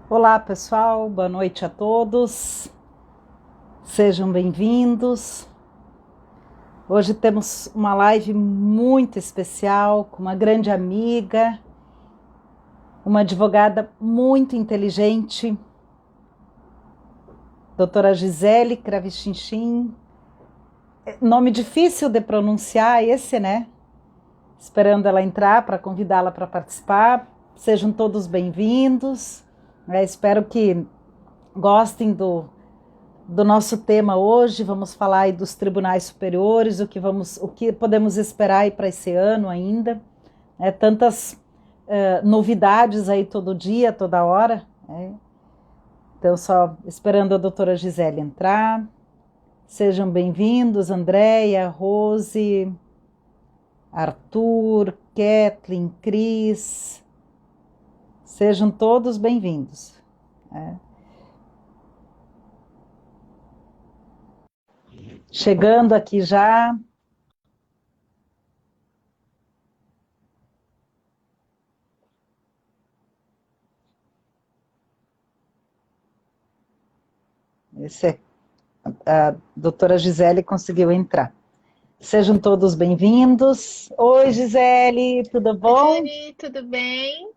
Olá, pessoal, boa noite a todos. Sejam bem-vindos. Hoje temos uma live muito especial com uma grande amiga, uma advogada muito inteligente, doutora Gisele Cravichinchim. Nome difícil de pronunciar esse, né? Esperando ela entrar para convidá-la para participar. Sejam todos bem-vindos. Espero que gostem do nosso tema hoje. Vamos falar aí dos tribunais superiores, o que podemos esperar aí para esse ano ainda. Tantas novidades aí todo dia, toda hora. Então, só esperando a doutora Gisele entrar. Sejam bem-vindos, Andréia, Rose, Arthur, Kathleen, Cris. Sejam todos bem-vindos. Chegando aqui já. A doutora Gisele conseguiu entrar. Sejam todos bem-vindos. Oi, Gisele, tudo Oi, bom? Jane, tudo bem?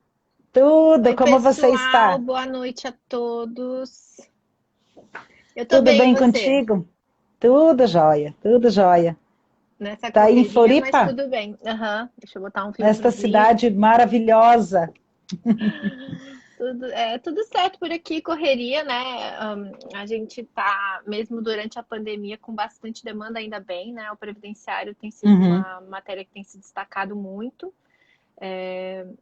Tudo, Oi, como você pessoal, está? boa noite a todos. Eu tô Tudo bem, e bem você? contigo? Tudo jóia, tudo jóia. Nessa Tá aí em correria, mas Floripa? tudo bem. Deixa eu botar um Nesta filtrozinho. cidade maravilhosa. Tudo certo por aqui, correria, né? A gente tá, mesmo durante a pandemia, com bastante demanda, ainda bem, né? O previdenciário tem sido Uhum. uma matéria que tem se destacado muito.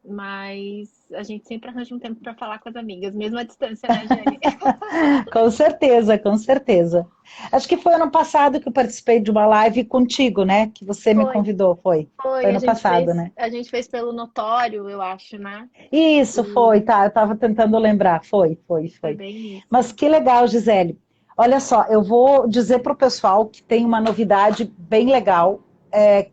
Mas a gente sempre arranja um tempo para falar com as amigas, mesmo à distância, né, Jane? Com certeza, com certeza. Acho que foi ano passado que eu participei de uma live contigo, né? Que você me Foi. convidou, foi? Foi Foi, ano passado, né? a gente fez pelo notório, eu acho, né? Isso, foi, E tá, eu estava tentando lembrar, foi foi. bem Mas isso. que legal, Gisele. Olha só, eu vou dizer para o pessoal que tem uma novidade bem legal.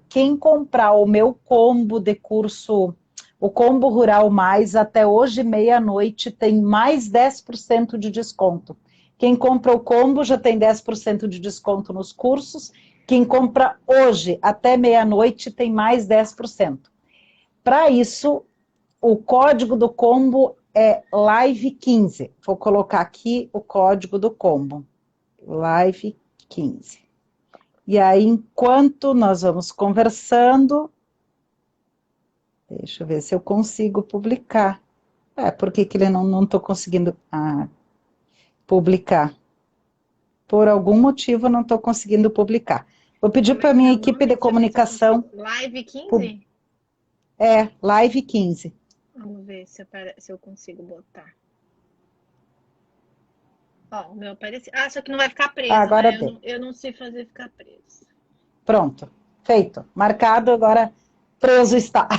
Quem comprar o meu combo de curso, o Combo Rural Mais, até hoje, meia-noite, tem mais 10% de desconto. Quem compra o combo já tem 10% de desconto nos cursos. Quem compra hoje, até meia-noite, tem mais 10%. Para isso, o código do combo é Live15. Vou colocar aqui o código do combo. Live15. E aí, enquanto nós vamos conversando, deixa eu ver se eu consigo publicar. Por que ele não estou conseguindo publicar? Por algum motivo, eu não estou conseguindo publicar. Vou pedir Como é para a que é minha o equipe de nome? Deixa eu ver se eu comunicação. consigo. Live 15. Live15. Vamos ver se eu consigo botar. Ó, o meu apareceu. Ah, só que não vai ficar preso, Agora né? tem. Eu não sei fazer ficar preso. Pronto. Feito. Marcado, agora preso está.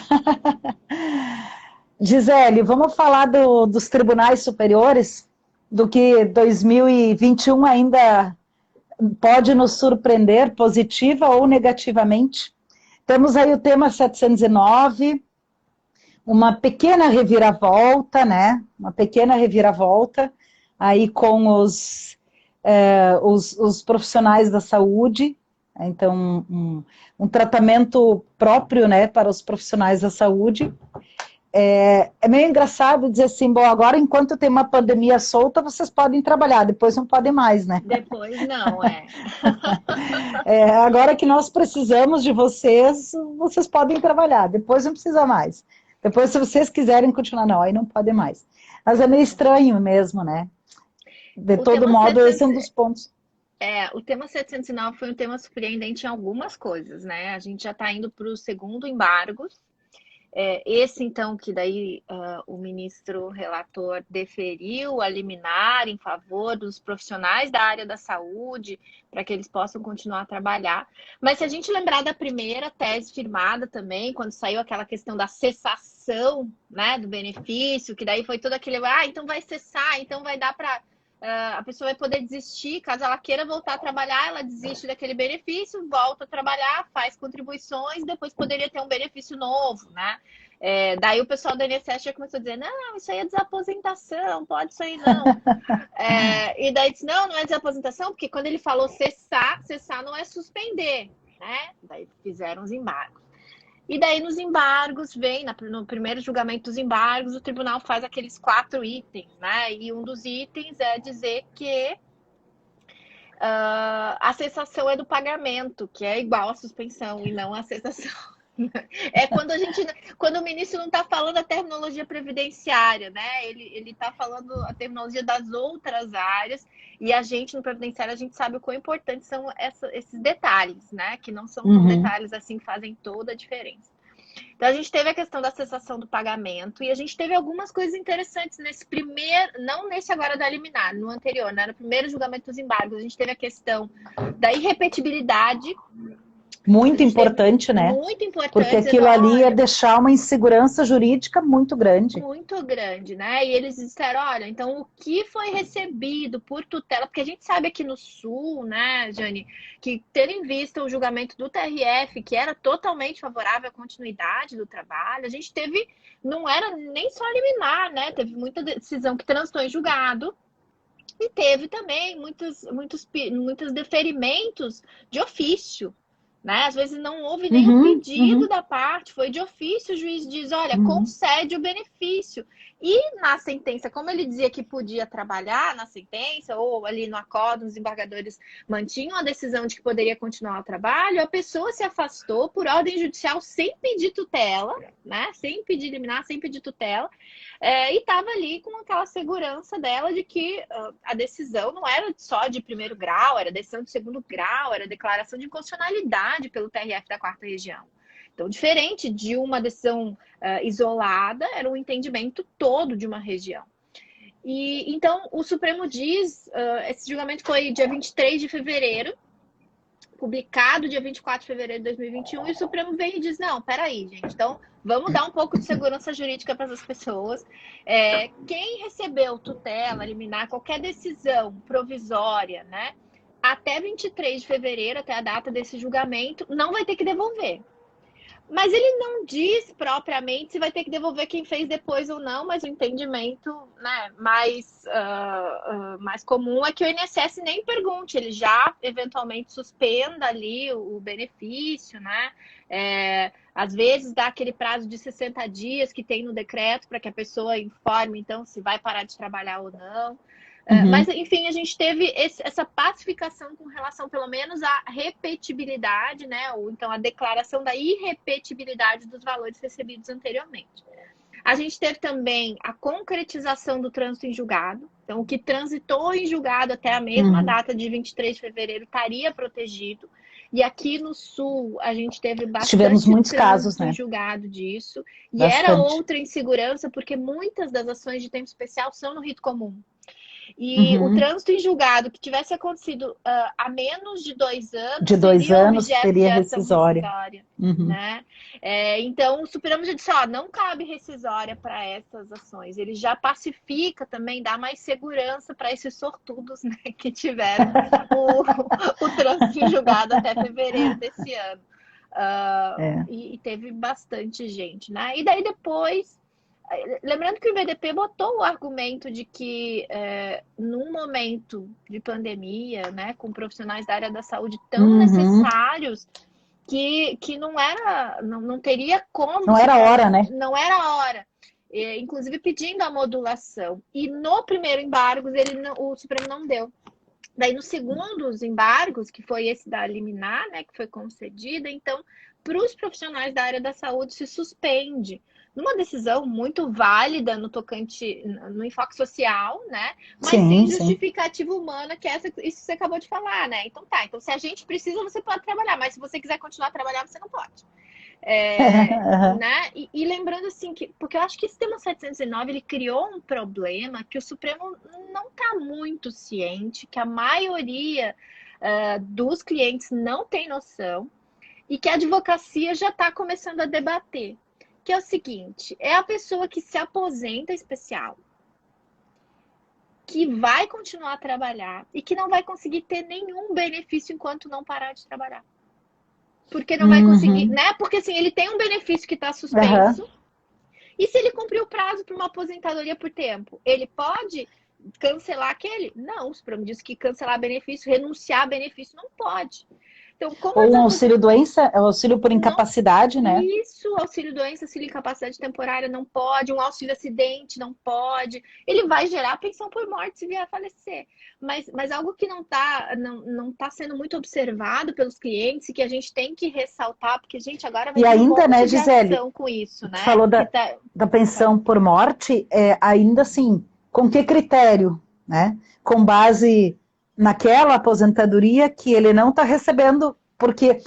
Gisele, vamos falar dos tribunais superiores, do que 2021 ainda pode nos surpreender, positiva ou negativamente. Temos aí o tema 709, uma pequena reviravolta, né? Uma pequena reviravolta aí com os profissionais da saúde. Então, um tratamento próprio, né, para os profissionais da saúde. É meio engraçado dizer assim, bom, agora enquanto tem uma pandemia solta, vocês podem trabalhar, depois não podem mais, né? Depois não, é. Agora que nós precisamos de vocês, vocês podem trabalhar, depois não precisa mais. Depois, se vocês quiserem continuar, não, aí não podem mais. Mas é meio estranho mesmo, né? De O todo tema modo, esse é 700, um dos pontos. o tema 709 foi um tema surpreendente em algumas coisas, né? A gente já está indo para o segundo embargo. Esse, então, que daí o ministro relator deferiu a liminar em favor dos profissionais da área da saúde, para que eles possam continuar a trabalhar. Mas se a gente lembrar da primeira tese firmada também, quando saiu aquela questão da cessação, né, do benefício, que daí foi todo aquele, então vai cessar, então vai dar para a pessoa vai poder desistir, caso ela queira voltar a trabalhar, ela desiste daquele benefício, volta a trabalhar, faz contribuições, depois poderia ter um benefício novo, né? Daí o pessoal da INSS já começou a dizer, não, isso aí é desaposentação, pode isso aí não. E daí disse, não, não é desaposentação, porque quando ele falou cessar, cessar não é suspender, né? Daí fizeram os embargos. E daí nos embargos, no primeiro julgamento dos embargos, o tribunal faz aqueles 4 itens, né? E um dos itens é dizer que a cessação é do pagamento, que é igual à suspensão e não a cessação. É quando o ministro não está falando a terminologia previdenciária, né? Ele está falando a terminologia das outras áreas, e a gente no previdenciário a gente sabe o quão importantes são esses detalhes, né? Que não são detalhes assim que fazem toda a diferença. Então a gente teve a questão da cessação do pagamento, e a gente teve algumas coisas interessantes nesse primeiro, não nesse agora da liminar, no anterior, né? No primeiro julgamento dos embargos, a gente teve a questão da irrepetibilidade. Muito importante, né? Muito importante. Porque aquilo ali ia deixar uma insegurança jurídica muito grande. Muito grande, né? E eles disseram, olha, então o que foi recebido por tutela, porque a gente sabe aqui no Sul, né, Jane, que tendo em vista o julgamento do TRF, que era totalmente favorável à continuidade do trabalho, a gente teve, não era nem só liminar, né? Teve muita decisão que transitou em julgado, e teve também muitos deferimentos de ofício. Né? Às vezes não houve nenhum pedido da parte, foi de ofício, o juiz diz, olha, concede o benefício. E na sentença, como ele dizia que podia trabalhar na sentença, ou ali no acordo, os embargadores mantinham a decisão de que poderia continuar o trabalho, a pessoa se afastou por ordem judicial sem pedir tutela, né? Sem pedir liminar, sem pedir tutela, e estava ali com aquela segurança dela de que a decisão não era só de primeiro grau, era decisão de segundo grau, era declaração de inconstitucionalidade pelo TRF da 4ª Região. Então, diferente de uma decisão isolada, era um entendimento todo de uma região. E então, o Supremo diz, esse julgamento foi dia 23 de fevereiro, publicado dia 24 de fevereiro de 2021, e o Supremo vem e diz, não, peraí, gente, então vamos dar um pouco de segurança jurídica para essas pessoas. Quem recebeu tutela, liminar, qualquer decisão provisória, né, até 23 de fevereiro, até a data desse julgamento, não vai ter que devolver. Mas ele não diz propriamente se vai ter que devolver quem fez depois ou não, mas o entendimento, né, mais comum é que o INSS nem pergunte, ele já eventualmente suspenda ali o benefício, né? Às vezes dá aquele prazo de 60 dias que tem no decreto para que a pessoa informe, então, se vai parar de trabalhar ou não. Mas, enfim, a gente teve essa pacificação com relação, pelo menos, à repetibilidade, né? Ou então a declaração da irrepetibilidade dos valores recebidos anteriormente. A gente teve também a concretização do trânsito em julgado. Então, o que transitou em julgado até a mesma data de 23 de fevereiro estaria protegido. E aqui no Sul, a gente teve bastante muitos casos, né? em julgado disso. E Bastante. era outra insegurança, porque muitas das ações de tempo especial são no rito comum. E o trânsito em julgado que tivesse acontecido há menos de 2 anos, seria rescisória. Né? Então, o Supremo já disse, não cabe rescisória para essas ações. Ele já pacifica também, dá mais segurança para esses sortudos, né, que tiveram o trânsito em julgado até fevereiro desse ano. E teve bastante gente, né? E daí depois... Lembrando que o BDP botou o argumento de que num momento de pandemia, né, com profissionais da área da saúde tão necessários, que não teria como. Não era hora, né? Não era hora. Inclusive pedindo a modulação. E no primeiro embargo, o Supremo não deu. Daí no segundo, os embargos, que foi esse da liminar, né, que foi concedida, então, para os profissionais da área da saúde se suspende. Numa decisão muito válida no tocante, no enfoque social, né? Mas sem justificativa humana, que isso que você acabou de falar, né? Então tá, então se a gente precisa, você pode trabalhar, mas se você quiser continuar a trabalhar, você não pode. Né? E lembrando assim, porque eu acho que esse tema 709, ele criou um problema que o Supremo não está muito ciente, que a maioria dos clientes não tem noção, e que a advocacia já está começando a debater. Que é o seguinte, é a pessoa que se aposenta especial, que vai continuar a trabalhar e que não vai conseguir ter nenhum benefício enquanto não parar de trabalhar. Porque não vai conseguir, né? Porque assim, ele tem um benefício que está suspenso, E se ele cumprir o prazo para uma aposentadoria por tempo, ele pode cancelar aquele? Não, o Supremo diz que cancelar benefício, renunciar a benefício não pode. Então, como Ou as um auxílio-doença, é o auxílio por não, incapacidade, né? isso, auxílio-doença, auxílio incapacidade temporária não pode, um auxílio-acidente não pode. Ele vai gerar pensão por morte se vier a falecer. Mas algo que não tá sendo muito observado pelos clientes e que a gente tem que ressaltar, porque, gente, agora vai E ter um ainda, né, monte de Gisele, ação com isso, tu né? falou da pensão por morte, ainda assim, com que critério, né? Com base naquela aposentadoria que ele não está recebendo, porque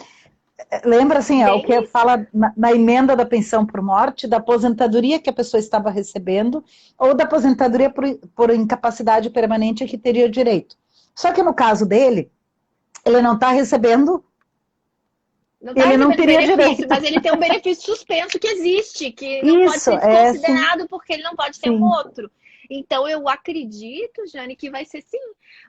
lembra assim, é o Bem que isso. fala na emenda da pensão por morte, da aposentadoria que a pessoa estava recebendo, ou da aposentadoria por incapacidade permanente que teria direito. Só que no caso dele, ele não está recebendo, Não está ele não recebendo teria benefício, direito. mas ele tem um benefício suspenso que existe, que não pode Isso, ser sim, desconsiderado porque ele não pode ter um sim. outro. Então eu acredito, Jane, que vai ser sim.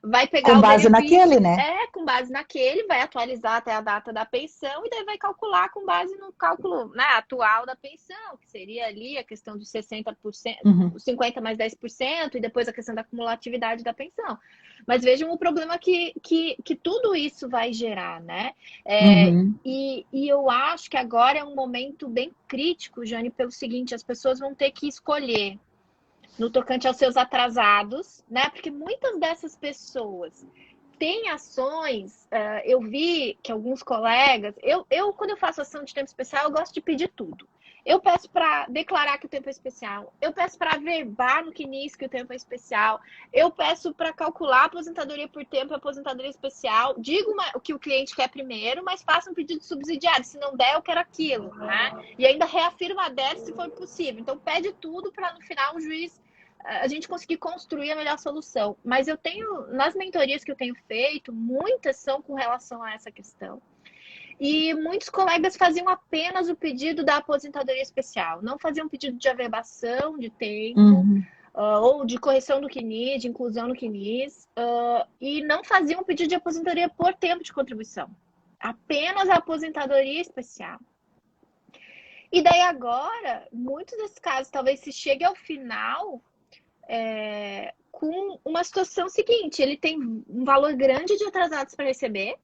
Vai pegar Com o base benefício, naquele, né? com base naquele, vai atualizar até a data da pensão e daí vai calcular com base no cálculo, né, atual da pensão, que seria ali a questão dos 60%, Uhum. 50 mais 10%, e depois a questão da acumulatividade da pensão. Mas vejam o problema que tudo isso vai gerar, né? Uhum. E eu acho que agora é um momento bem crítico, Jane, pelo seguinte: as pessoas vão ter que escolher no tocante aos seus atrasados, né? Porque muitas dessas pessoas têm ações. Eu vi que alguns colegas, quando eu faço ação de tempo especial, eu gosto de pedir tudo. Eu peço para declarar que o tempo é especial. Eu peço para averbar no CNIS que o tempo é especial. Eu peço para calcular a aposentadoria por tempo e a aposentadoria especial. Digo o que o cliente quer primeiro, mas faço um pedido subsidiário. Se não der, eu quero aquilo, né? E ainda reafirma a DER se for possível. Então, pede tudo para no final o juiz a gente conseguir construir a melhor solução. Mas eu tenho, nas mentorias que eu tenho feito, muitas são com relação a essa questão. E muitos colegas faziam apenas o pedido da aposentadoria especial, não faziam pedido de averbação de tempo, Uhum. ou de correção do CNIS, de inclusão no CNIS, e não faziam pedido de aposentadoria por tempo de contribuição, apenas a aposentadoria especial. E daí agora, muitos desses casos talvez se chegue ao final com uma situação seguinte: ele tem um valor grande de atrasados para receber,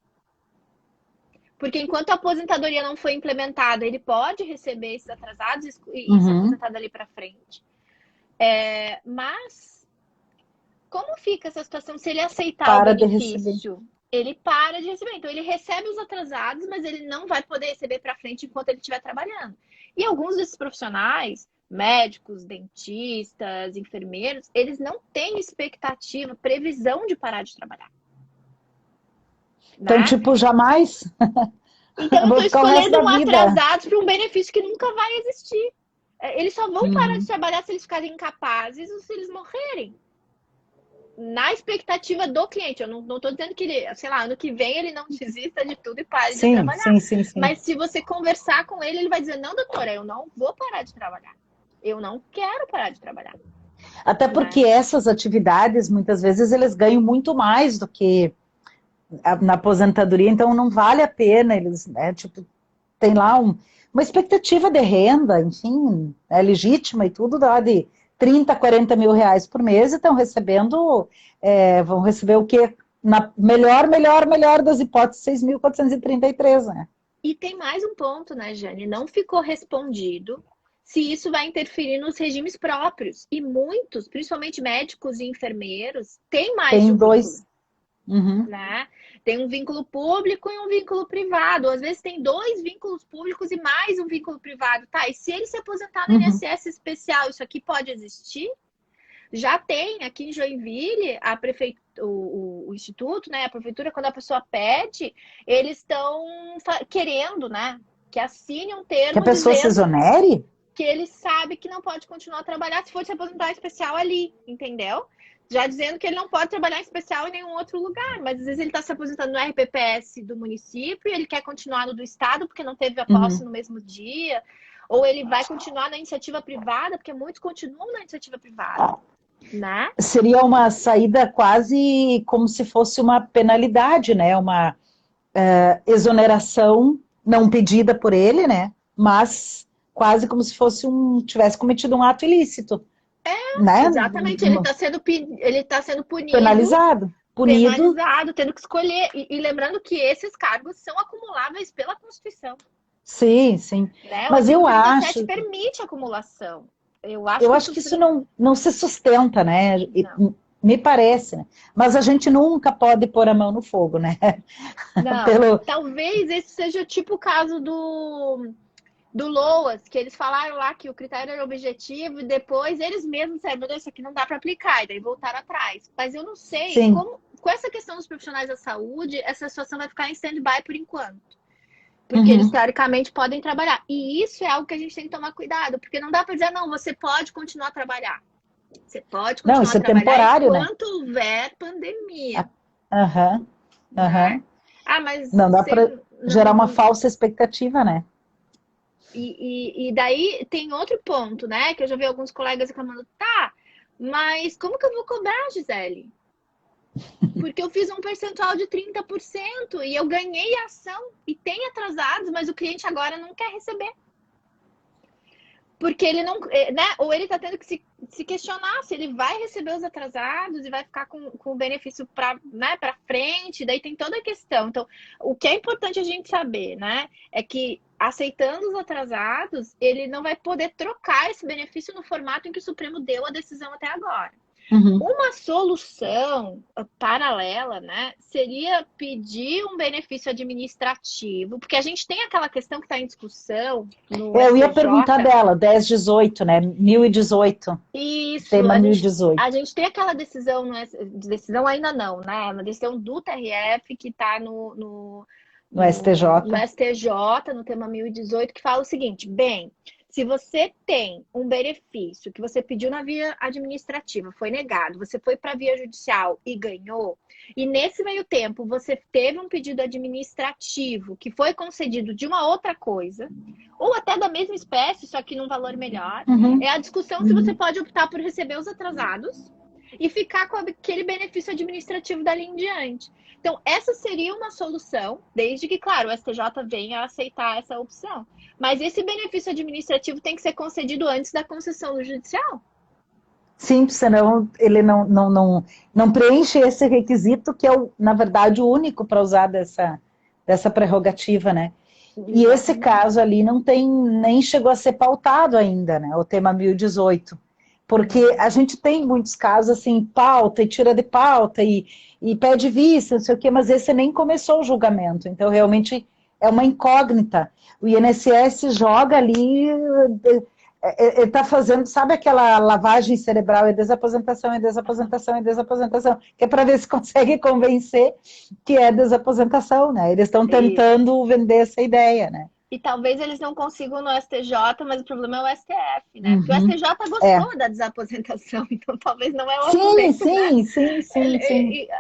porque enquanto a aposentadoria não foi implementada, ele pode receber esses atrasados e se aposentar dali para frente. Mas como fica essa situação se ele aceitar o benefício? Ele para de receber. Então ele recebe os atrasados, mas ele não vai poder receber para frente enquanto ele estiver trabalhando. E alguns desses profissionais, médicos, dentistas, enfermeiros, eles não têm expectativa, previsão de parar de trabalhar. Então, Né? tipo, jamais. Então eu Vou estou ficar o resto escolhendo da vida. atrasados para um benefício que nunca vai existir. Eles só vão parar de trabalhar se eles ficarem incapazes ou se eles morrerem. Na expectativa do cliente. Eu não estou dizendo que ele, sei lá, ano que vem ele não desista de tudo e pare de trabalhar. Sim. Mas se você conversar com ele, ele vai dizer: não, doutora, eu não vou parar de trabalhar. Eu não quero parar de trabalhar. Até porque essas atividades, muitas vezes, eles ganham muito mais do que na aposentadoria, então não vale a pena, eles, né, tipo, tem lá uma expectativa de renda, enfim, é legítima e tudo, dá de 30, 40 mil reais por mês e estão recebendo, vão receber o quê? Na melhor das hipóteses, 6.433, né? E tem mais um ponto, né, Jane? Não ficou respondido se isso vai interferir nos regimes próprios. E muitos, principalmente médicos e enfermeiros, têm mais de um dois. Vínculo, né? Tem um vínculo público e um vínculo privado. Às vezes tem 2 vínculos públicos e mais um vínculo privado. Tá, e se ele se aposentar no INSS especial, isso aqui pode existir? Já tem aqui em Joinville a prefeitura, o instituto, né, a prefeitura, quando a pessoa pede, eles estão querendo, né, que assine um termo que a pessoa se exonere? Que ele sabe que não pode continuar a trabalhar se for se aposentar especial ali, entendeu? Já dizendo que ele não pode trabalhar em especial em nenhum outro lugar, mas às vezes ele está se aposentando no RPPS do município e ele quer continuar no do estado porque não teve a posse no mesmo dia, ou ele vai continuar na iniciativa privada, porque muitos continuam na iniciativa privada. Né? Seria uma saída quase como se fosse uma penalidade, né? Uma exoneração não pedida por ele, né? Mas quase como se fosse tivesse cometido um ato ilícito, né? Exatamente, ele está sendo punido, punido. penalizado, tendo que escolher. E lembrando que esses cargos são acumuláveis pela Constituição. Sim, sim. Né? Mas O eu artigo 37 acho, permite acumulação. Eu acho que isso não se sustenta, né? Não. Me parece, né? Mas a gente nunca pode pôr a mão no fogo, né? Não. Talvez esse seja tipo o caso do LOAS, que eles falaram lá que o critério era objetivo e depois eles mesmos disseram, isso aqui não dá para aplicar, e daí voltaram atrás. Mas eu não sei como, com essa questão dos profissionais da saúde, essa situação vai ficar em stand-by por enquanto. Porque eles, teoricamente, podem trabalhar. E isso é algo que a gente tem que tomar cuidado, porque não dá para dizer, não, você pode continuar a trabalhar. Você pode continuar isso a trabalhar temporário, enquanto houver pandemia. Né? Mas não dá para gerar uma falsa expectativa, né? E daí tem outro ponto, né? Que eu já vi alguns colegas reclamando, mas como que eu vou cobrar, Gisele? Porque eu fiz um percentual de 30% e eu ganhei a ação e tem atrasados, mas o cliente agora não quer receber. Porque ele não, né? Ou ele está tendo que se questionar se ele vai receber os atrasados e vai ficar com o benefício para, né, para frente. Daí tem toda a questão. Então, o que é importante a gente saber, né? É que aceitando os atrasados, ele não vai poder trocar esse benefício no formato em que o Supremo deu a decisão até agora. Uma solução paralela, né, seria pedir um benefício administrativo, porque a gente tem aquela questão que está em discussão no Eu ia STJ. perguntar dela, 1018, né? 1018. Isso, tema 1018. A gente tem aquela decisão, decisão ainda não, né? Uma decisão do TRF que está no STJ, no tema 1018, que fala o seguinte, se você tem um benefício que você pediu na via administrativa, foi negado, você foi para a via judicial e ganhou, e nesse meio tempo você teve um pedido administrativo que foi concedido de uma outra coisa, ou até da mesma espécie, só que num valor melhor, é a discussão se você pode optar por receber os atrasados e ficar com aquele benefício administrativo dali em diante. Então, essa seria uma solução, desde que, claro, o STJ venha a aceitar essa opção. Mas esse benefício administrativo tem que ser concedido antes da concessão do judicial. Sim, senão ele não preenche esse requisito que é, na verdade, o único para usar dessa prerrogativa, né? E esse caso ali nem chegou a ser pautado ainda, né? O tema 1018. Porque a gente tem muitos casos assim, pauta e tira de pauta e pede vista, não sei o quê, mas esse nem começou o julgamento. Então, realmente, é uma incógnita. O INSS joga ali, ele está fazendo, sabe aquela lavagem cerebral, é desaposentação, que é para ver se consegue convencer que é desaposentação, né? Eles estão tentando vender essa ideia, né? E talvez eles não consigam no STJ, mas o problema é o STF, né? Porque o STJ gostou da desaposentação, então talvez não é o argumento, Sim.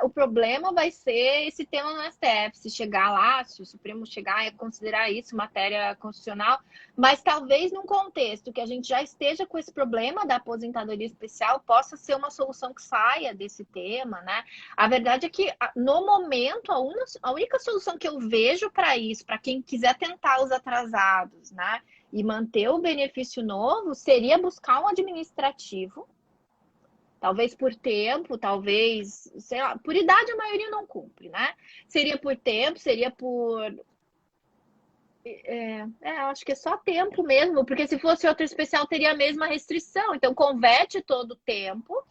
O problema vai ser esse tema no STF, se chegar lá, se o Supremo chegar a considerar isso matéria constitucional, mas talvez num contexto que a gente já esteja com esse problema da aposentadoria especial, possa ser uma solução que saia desse tema, né? A verdade é que, no momento, a única solução que eu vejo para isso, para quem quiser tentar os atrasados, né, e manter o benefício novo, seria buscar um administrativo, talvez por tempo, talvez, sei lá, por idade a maioria não cumpre, né? Seria por tempo, seria por... acho que é só tempo mesmo, porque se fosse outro especial teria a mesma restrição, então converte todo o tempo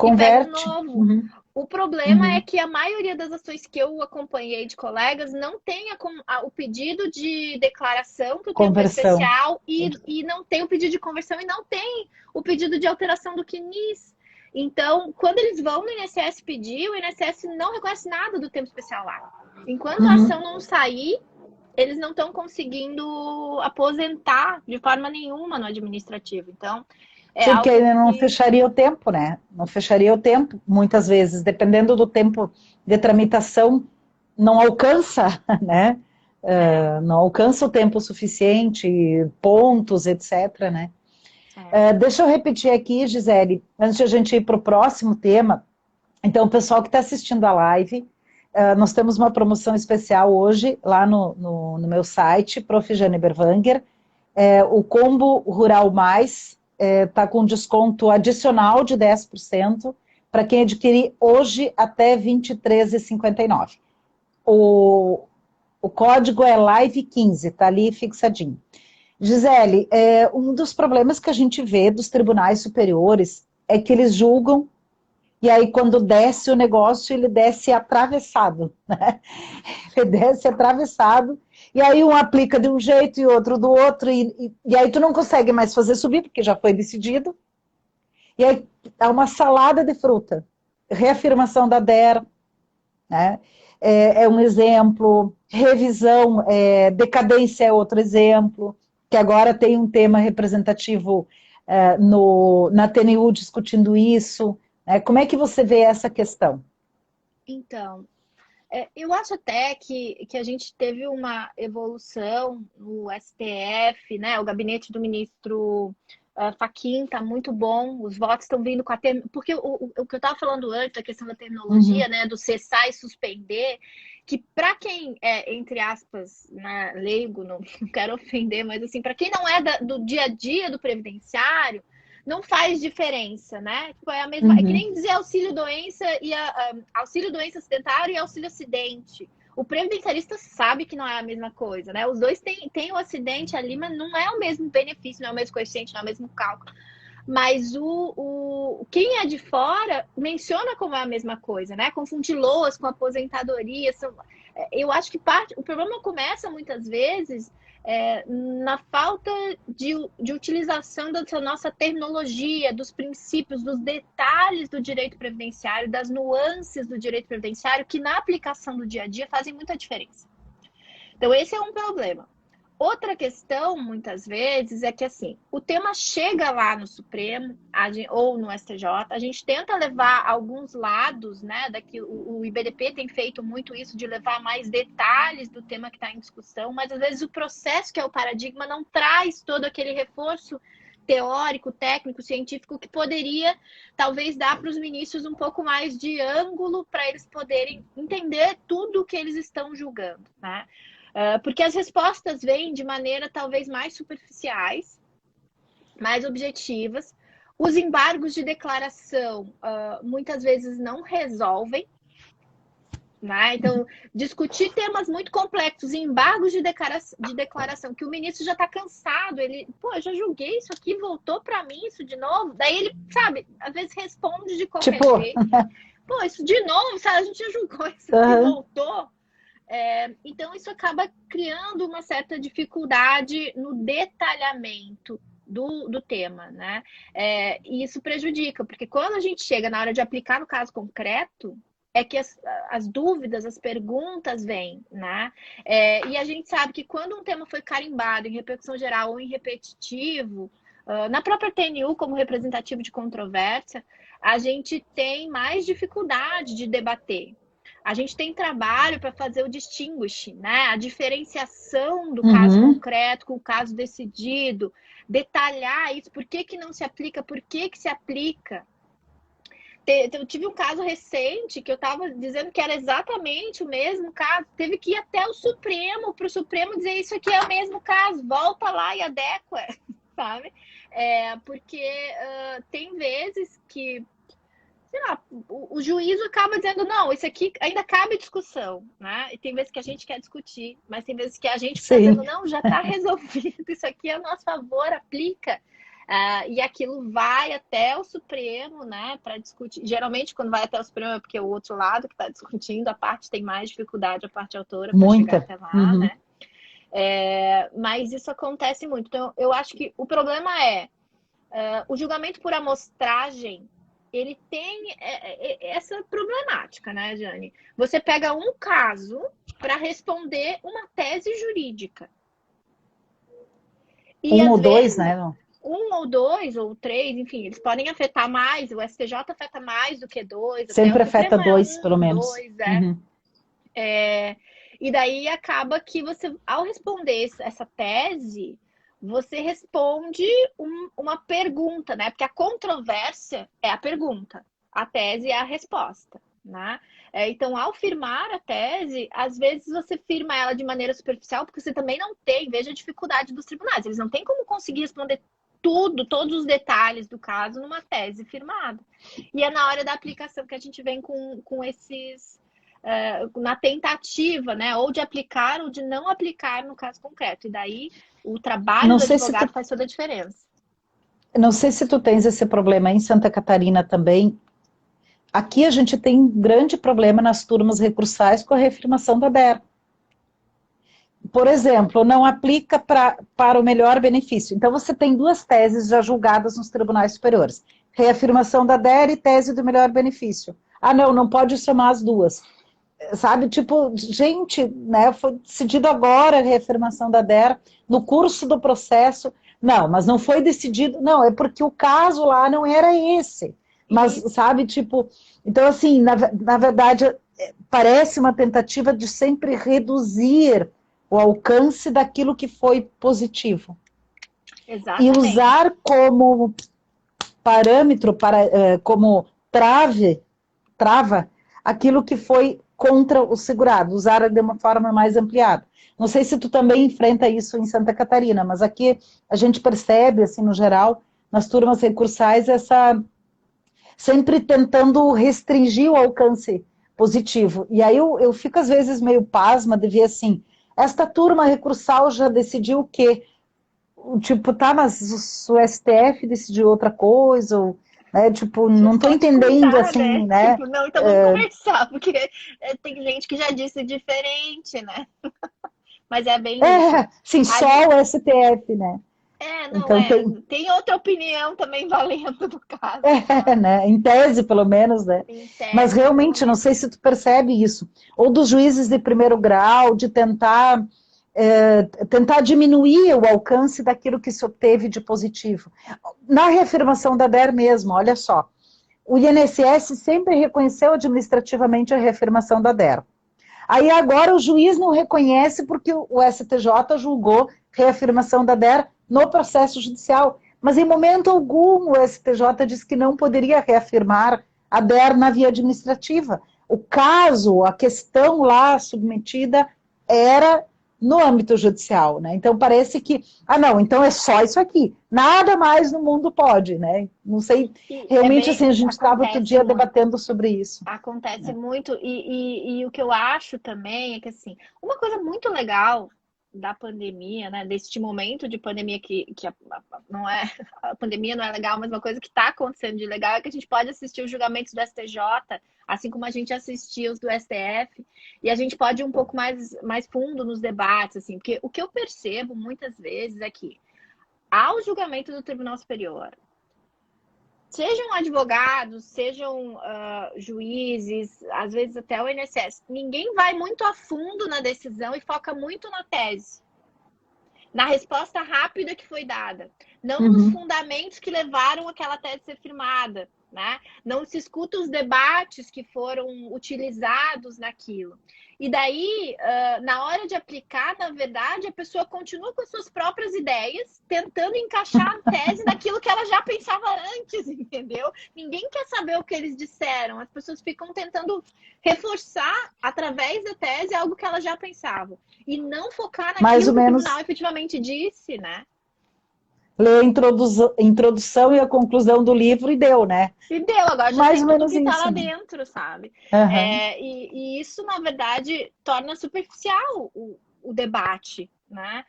e pega um novo. O problema é que a maioria das ações que eu acompanhei de colegas não tem o pedido de declaração que o tempo é especial e não tem o pedido de conversão e não tem o pedido de alteração do CNIS. Então, quando eles vão no INSS pedir, o INSS não reconhece nada do tempo especial lá. Enquanto a ação não sair, eles não estão conseguindo aposentar de forma nenhuma no administrativo. Então, sim, porque ele não fecharia o tempo, né? Não fecharia o tempo, muitas vezes, dependendo do tempo de tramitação, não alcança, né? Não alcança o tempo suficiente, pontos, etc., né? Deixa eu repetir aqui, Gisele, antes de a gente ir para o próximo tema. Então, o pessoal que está assistindo a live, nós temos uma promoção especial hoje, lá no meu site, Prof. Jane Berwanger. O combo Rural Mais está com desconto adicional de 10% para quem adquirir hoje até R$ 23,59. O código é Live15, está ali fixadinho. Gisele, um dos problemas que a gente vê dos tribunais superiores é que eles julgam e aí quando desce o negócio, ele desce atravessado, né? Ele desce atravessado e aí um aplica de um jeito e outro do outro e aí tu não consegue mais fazer subir porque já foi decidido. E aí é uma salada de fruta. Reafirmação da DER, né? É um exemplo, revisão, decadência é outro exemplo, que agora tem um tema representativo na TNU discutindo isso. Como é que você vê essa questão? Então, eu acho até que a gente teve uma evolução no STF, né? O gabinete do ministro Fachin está muito bom, os votos estão vindo com a porque o que eu estava falando antes, a questão da terminologia, né, do cessar e suspender, que para quem é, entre aspas, né, leigo, não quero ofender, mas assim, para quem não é do dia a dia do previdenciário, não faz diferença, né? Tipo, é a mesma, é que nem dizer auxílio-doença e auxílio-doença acidentário e auxílio-acidente. O previdenciarista sabe que não é a mesma coisa, né? Os dois têm o acidente ali, mas não é o mesmo benefício, não é o mesmo coeficiente, não é o mesmo cálculo. Mas quem é de fora menciona como é a mesma coisa, né? Confundir LOAS com aposentadoria. Eu acho que o problema começa muitas vezes na falta de utilização da nossa terminologia, dos princípios, dos detalhes do direito previdenciário, das nuances do direito previdenciário, que na aplicação do dia a dia fazem muita diferença. Então, esse é um problema. Outra questão, muitas vezes, é que assim, o tema chega lá no Supremo ou no STJ, a gente tenta levar alguns lados, né? O IBDP tem feito muito isso de levar mais detalhes do tema que está em discussão, mas às vezes o processo, que é o paradigma, não traz todo aquele reforço teórico, técnico, científico que poderia talvez dar para os ministros um pouco mais de ângulo para eles poderem entender tudo o que eles estão julgando, né? Porque as respostas vêm de maneira talvez mais superficiais, mais objetivas. Os embargos de declaração muitas vezes não resolvem, né? Então, discutir temas muito complexos, embargos de declaração, que o ministro já está cansado, ele, eu já julguei isso aqui, voltou para mim isso de novo. Daí ele, sabe, às vezes responde de qualquer jeito. Isso de novo, sabe, a gente já julgou isso aqui, voltou. Então, isso acaba criando uma certa dificuldade no detalhamento do tema, né? E isso prejudica, porque quando a gente chega na hora de aplicar no caso concreto, é que as dúvidas, as perguntas vêm, né? E a gente sabe que quando um tema foi carimbado em repercussão geral ou em repetitivo, na própria TNU, como representativo de controvérsia, a gente tem mais dificuldade de debater. A gente tem trabalho para fazer o distinguish, né? A diferenciação do caso concreto com o caso decidido, detalhar isso, por que não se aplica, por que se aplica. Eu tive um caso recente que eu estava dizendo que era exatamente o mesmo caso, teve que ir até o Supremo, para o Supremo dizer isso aqui é o mesmo caso, volta lá e adequa, sabe? Porque tem vezes que sei lá, o juízo acaba dizendo, não, isso aqui ainda cabe discussão, né? E tem vezes que a gente quer discutir, mas tem vezes que a gente está dizendo, não, já está resolvido, isso aqui é a nosso favor, aplica. E aquilo vai até o Supremo, né, para discutir. Geralmente, quando vai até o Supremo, é porque o outro lado que está discutindo, a parte tem mais dificuldade, a parte autora, para chegar até lá, né? Mas isso acontece muito. Então, eu acho que o problema o julgamento por amostragem, ele tem essa problemática, né, Jane? Você pega um caso para responder uma tese jurídica. E ou dois, né? Um ou dois, ou três, enfim, eles podem afetar mais, o STJ afeta mais do que dois. Sempre afeta dois, pelo menos. E daí acaba que você, ao responder essa tese, você responde uma pergunta, né? Porque a controvérsia é a pergunta, a tese é a resposta. né? Então, ao firmar a tese, às vezes você firma ela de maneira superficial, porque você também não tem, veja a dificuldade dos tribunais, eles não têm como conseguir responder tudo, todos os detalhes do caso numa tese firmada. E é na hora da aplicação que a gente vem com esses... na tentativa, né? Ou de aplicar ou de não aplicar no caso concreto. E daí o trabalho do advogado faz toda a diferença. Não sei se tu tens esse problema em Santa Catarina também. Aqui a gente tem um grande problema nas turmas recursais com a reafirmação da DER. Por exemplo, não aplica para o melhor benefício. Então, você tem duas teses já julgadas nos tribunais superiores. Reafirmação da DER e tese do melhor benefício. Ah, não pode chamar as duas. Sabe, tipo, gente, né, foi decidido agora a reafirmação da DER no curso do processo. Não, mas não foi decidido. Não, é porque o caso lá não era esse. Mas, sabe, tipo... Então, assim, na verdade, parece uma tentativa de sempre reduzir o alcance daquilo que foi positivo. Exatamente. E usar como parâmetro, como trava, aquilo que foi contra o segurado, usar de uma forma mais ampliada. Não sei se tu também enfrenta isso em Santa Catarina, mas aqui a gente percebe, assim, no geral, nas turmas recursais, sempre tentando restringir o alcance positivo. E aí eu fico, às vezes, meio pasma de ver assim, esta turma recursal já decidiu o quê? Tipo, tá, mas o STF decidiu outra coisa, ou, né, tipo, não tô entendendo, contar, assim, né? Tipo, não, então vamos conversar, porque tem gente que já disse diferente, né? Mas é bem isso. Sim, só o STF, né? Não então, tem outra opinião também valendo no caso. Né? Em tese, pelo menos, né? Em tese, mas realmente, não sei se tu percebe isso. Ou dos juízes de primeiro grau, de tentar diminuir o alcance daquilo que se obteve de positivo. Na reafirmação da DER mesmo, olha só, o INSS sempre reconheceu administrativamente a reafirmação da DER. Aí agora o juiz não reconhece porque o STJ julgou reafirmação da DER no processo judicial. Mas em momento algum o STJ disse que não poderia reafirmar a DER na via administrativa. O caso, a questão lá submetida era no âmbito judicial, né? Então parece que, não, então é só isso aqui, nada mais no mundo pode, né? Não sei, realmente assim, a gente estava outro dia debatendo sobre isso. Acontece muito, e o que eu acho também é que, assim, uma coisa muito legal da pandemia, né, deste momento de pandemia não é, a pandemia não é legal, mas uma coisa que está acontecendo de legal é que a gente pode assistir os julgamentos do STJ, assim como a gente assistia os do STF, e a gente pode ir um pouco mais fundo nos debates, assim, porque o que eu percebo muitas vezes é que ao julgamento do Tribunal Superior, sejam advogados, sejam juízes, às vezes até o INSS, ninguém vai muito a fundo na decisão e foca muito na tese, na resposta rápida que foi dada, não nos fundamentos que levaram aquela tese a ser firmada, né? Não se escuta os debates que foram utilizados naquilo. E daí, na hora de aplicar, na verdade, a pessoa continua com as suas próprias ideias, tentando encaixar a tese naquilo que ela já pensava antes, entendeu? Ninguém quer saber o que eles disseram. As pessoas ficam tentando reforçar, através da tese, algo que elas já pensavam. E não focar naquilo que o tribunal efetivamente disse, né? Ler a introdução e a conclusão do livro e deu, né? E deu, agora já tem tudo que tá lá dentro, sabe? E isso, na verdade, torna superficial o debate, né?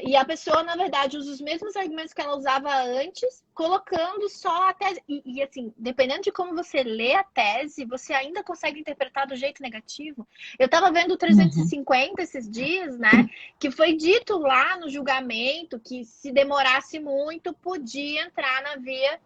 E a pessoa, na verdade, usa os mesmos argumentos que ela usava antes, colocando só a tese. E assim, dependendo de como você lê a tese, você ainda consegue interpretar do jeito negativo. Eu estava vendo o 350 esses dias, né? Que foi dito lá no julgamento que se demorasse muito, podia entrar na via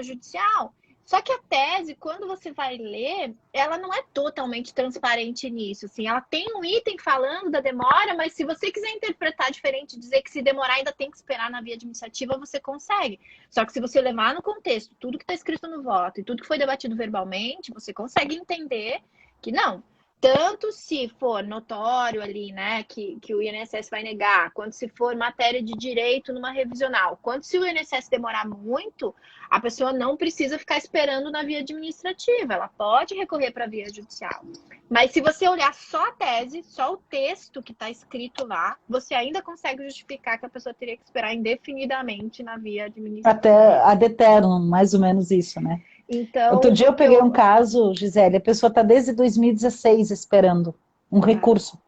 judicial. Só que a tese, quando você vai ler, ela não é totalmente transparente nisso. Assim, ela tem um item falando da demora, mas se você quiser interpretar diferente, dizer que se demorar ainda tem que esperar na via administrativa, você consegue. Só que se você levar no contexto tudo que está escrito no voto e tudo que foi debatido verbalmente, você consegue entender que não. Tanto se for notório ali, né, que o INSS vai negar, quanto se for matéria de direito numa revisional, quanto se o INSS demorar muito, a pessoa não precisa ficar esperando na via administrativa, ela pode recorrer para a via judicial. Mas se você olhar só a tese, só o texto que está escrito lá, você ainda consegue justificar que a pessoa teria que esperar indefinidamente na via administrativa. Até ad eternum, mais ou menos isso, né? Então, Outro dia eu peguei um caso, Gisele, a pessoa está desde 2016 esperando um recurso.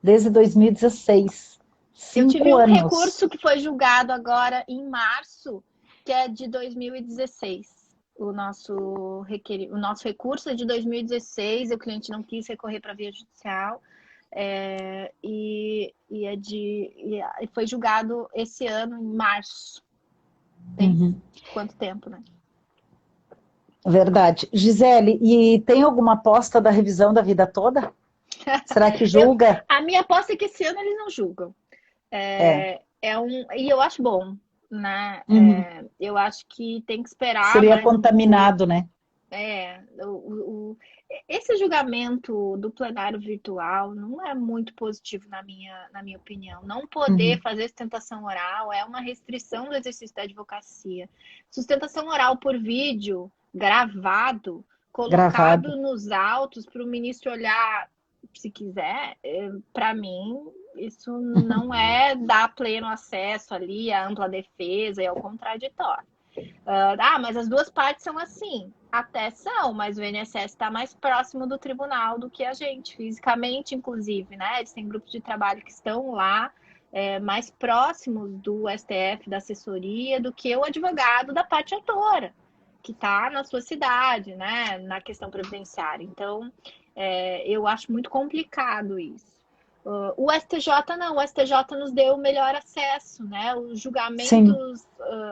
Desde 2016. Eu tive 5 um anos. recurso que foi julgado agora em março, que é de 2016. O nosso recurso é de 2016, o cliente não quis recorrer para a via judicial. E foi julgado esse ano, em março. Tem quanto tempo, né? Verdade. Gisele, e tem alguma aposta da revisão da vida toda? Será que julga? A minha aposta é que esse ano eles não julgam. E eu acho bom, né? Eu acho que tem que esperar. Seria contaminado, né? Esse julgamento do plenário virtual não é muito positivo na minha opinião. Não poder fazer sustentação oral é uma restrição do exercício da advocacia. Sustentação oral por vídeo, gravado, colocado nos autos para o ministro olhar, se quiser, para mim, isso não é dar pleno acesso ali à ampla defesa e ao contraditório. Mas as duas partes são assim. Até são, mas o INSS está mais próximo do tribunal do que a gente, fisicamente, inclusive, né? Eles têm grupos de trabalho que estão lá, mais próximos do STF, da assessoria, do que o advogado da parte autora, que está na sua cidade, né? Na questão previdenciária. Então, eu acho muito complicado isso. O STJ não, o STJ nos deu melhor acesso, né? Os julgamentos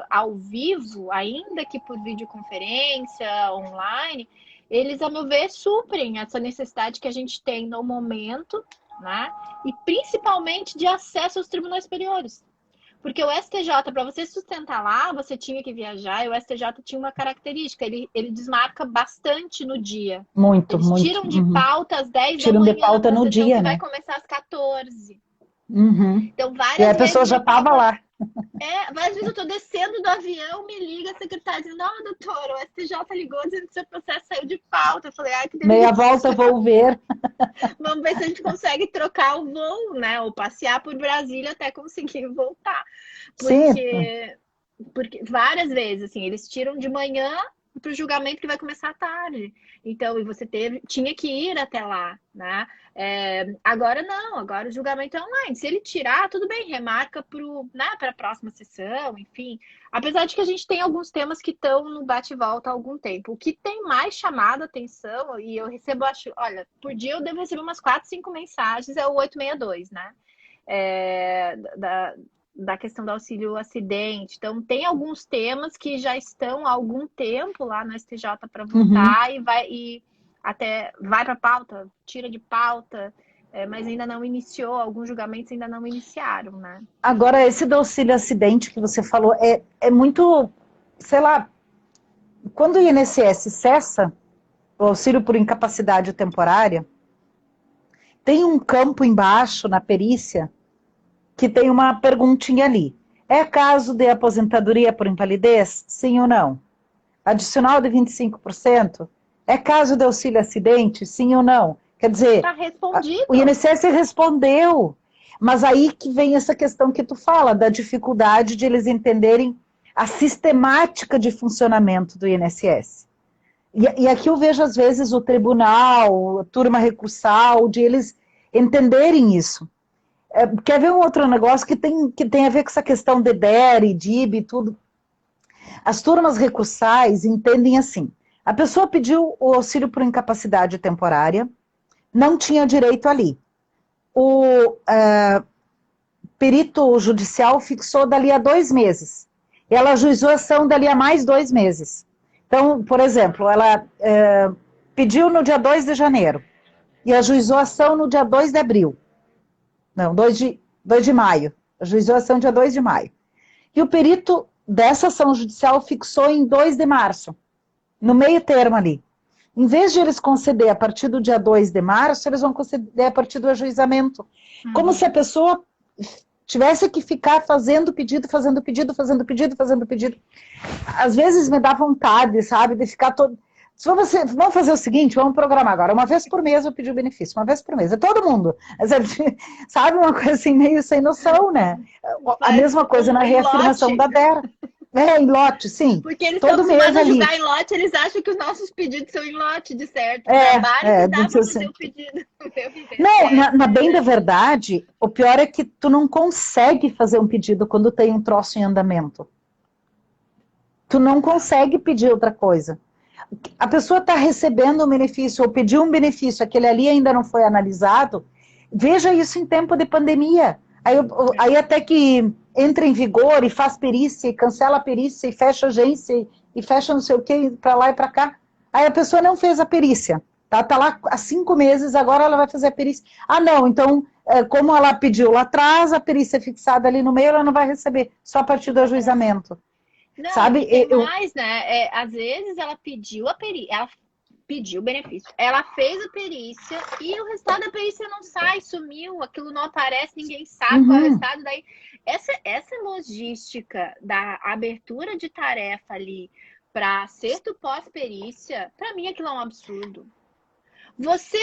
ao vivo, ainda que por videoconferência, online, eles, a meu ver, suprem essa necessidade que a gente tem no momento, né? E principalmente de acesso aos tribunais superiores. Porque o STJ, para você sustentar lá, você tinha que viajar, e o STJ tinha uma característica, ele desmarca bastante no dia. Eles tiram de pauta às 10 da manhã, de pauta no dia, que né? vai começar às 14. Então, várias vezes... E a pessoa já estava lá. Várias vezes eu estou descendo do avião, me liga a secretária dizendo, doutora, o STJ ligou dizendo que seu processo saiu de pauta. Eu falei, que delícia. Meia volta, vou ver. Vamos ver se a gente consegue trocar o voo, né? Ou passear por Brasília até conseguir voltar. Porque várias vezes, assim, eles tiram de manhã para o julgamento que vai começar à tarde. Então, e você tinha que ir até lá, né? Agora não, agora o julgamento é online. Se ele tirar, tudo bem, remarca para a próxima sessão, enfim. Apesar de que a gente tem alguns temas que estão no bate e volta há algum tempo. O que tem mais chamado a atenção, e eu recebo, por dia eu devo receber umas 4, 5 mensagens, é o 862, né? Da questão do auxílio acidente. Então, tem alguns temas que já estão há algum tempo lá no STJ para votar e até vai para pauta, tira de pauta, mas ainda não iniciou, alguns julgamentos ainda não iniciaram, né? Agora, esse do auxílio acidente que você falou, é muito, sei lá, quando o INSS cessa o auxílio por incapacidade temporária, tem um campo embaixo na perícia que tem uma perguntinha ali. É caso de aposentadoria por invalidez? Sim ou não? Adicional de 25%? É caso de auxílio acidente? Sim ou não? Quer dizer, o INSS respondeu. Mas aí que vem essa questão que tu fala, da dificuldade de eles entenderem a sistemática de funcionamento do INSS. E aqui eu vejo, às vezes, o tribunal, a turma recursal, de eles entenderem isso. Quer ver um outro negócio que tem a ver com essa questão de DER, DIB e tudo? As turmas recursais entendem assim, a pessoa pediu o auxílio por incapacidade temporária, não tinha direito ali. O perito judicial fixou dali a 2 meses. Ela ajuizou a ação dali a mais 2 meses. Então, por exemplo, ela pediu no dia 2 de janeiro e ajuizou a ação no dia 2 de abril. Não, 2 de maio. Ajuizou a ação dia 2 de maio. E o perito dessa ação judicial fixou em 2 de março. No meio termo ali. Em vez de eles conceder a partir do dia 2 de março, eles vão conceder a partir do ajuizamento. Como se a pessoa tivesse que ficar fazendo pedido, fazendo pedido, fazendo pedido, fazendo pedido. Às vezes me dá vontade, sabe, de ficar todo... Vamos fazer o seguinte, vamos programar agora. Uma vez por mês eu pedi o benefício, uma vez por mês. É todo mundo. Sabe, uma coisa assim, meio sem noção, né? A mesma coisa na reafirmação da Dera. Em lote, sim. Porque eles estão acostumados a julgar em lote, eles acham que os nossos pedidos são em lote, de certo. Trabalho que dá para fazer o pedido. Não, na bem da verdade, o pior é que tu não consegue fazer um pedido quando tem um troço em andamento. Tu não consegue pedir outra coisa. A pessoa está recebendo um benefício ou pediu um benefício, aquele ali ainda não foi analisado, veja isso em tempo de pandemia. Aí até que entra em vigor e faz perícia, e cancela a perícia, e fecha a agência, e fecha não sei o que, para lá e para cá. Aí a pessoa não fez a perícia, tá lá há 5 meses, agora ela vai fazer a perícia. Ah, não, então, como ela pediu lá atrás, a perícia é fixada ali no meio, ela não vai receber, só a partir do ajuizamento. Não, sabe? Tem mais, né? Às vezes ela pediu a perícia, ela pediu o benefício, ela fez a perícia e o resultado da perícia não sai, sumiu, aquilo não aparece, ninguém sabe qual é o resultado. Daí, essa logística da abertura de tarefa ali para acerto pós-perícia, para mim aquilo é um absurdo. Você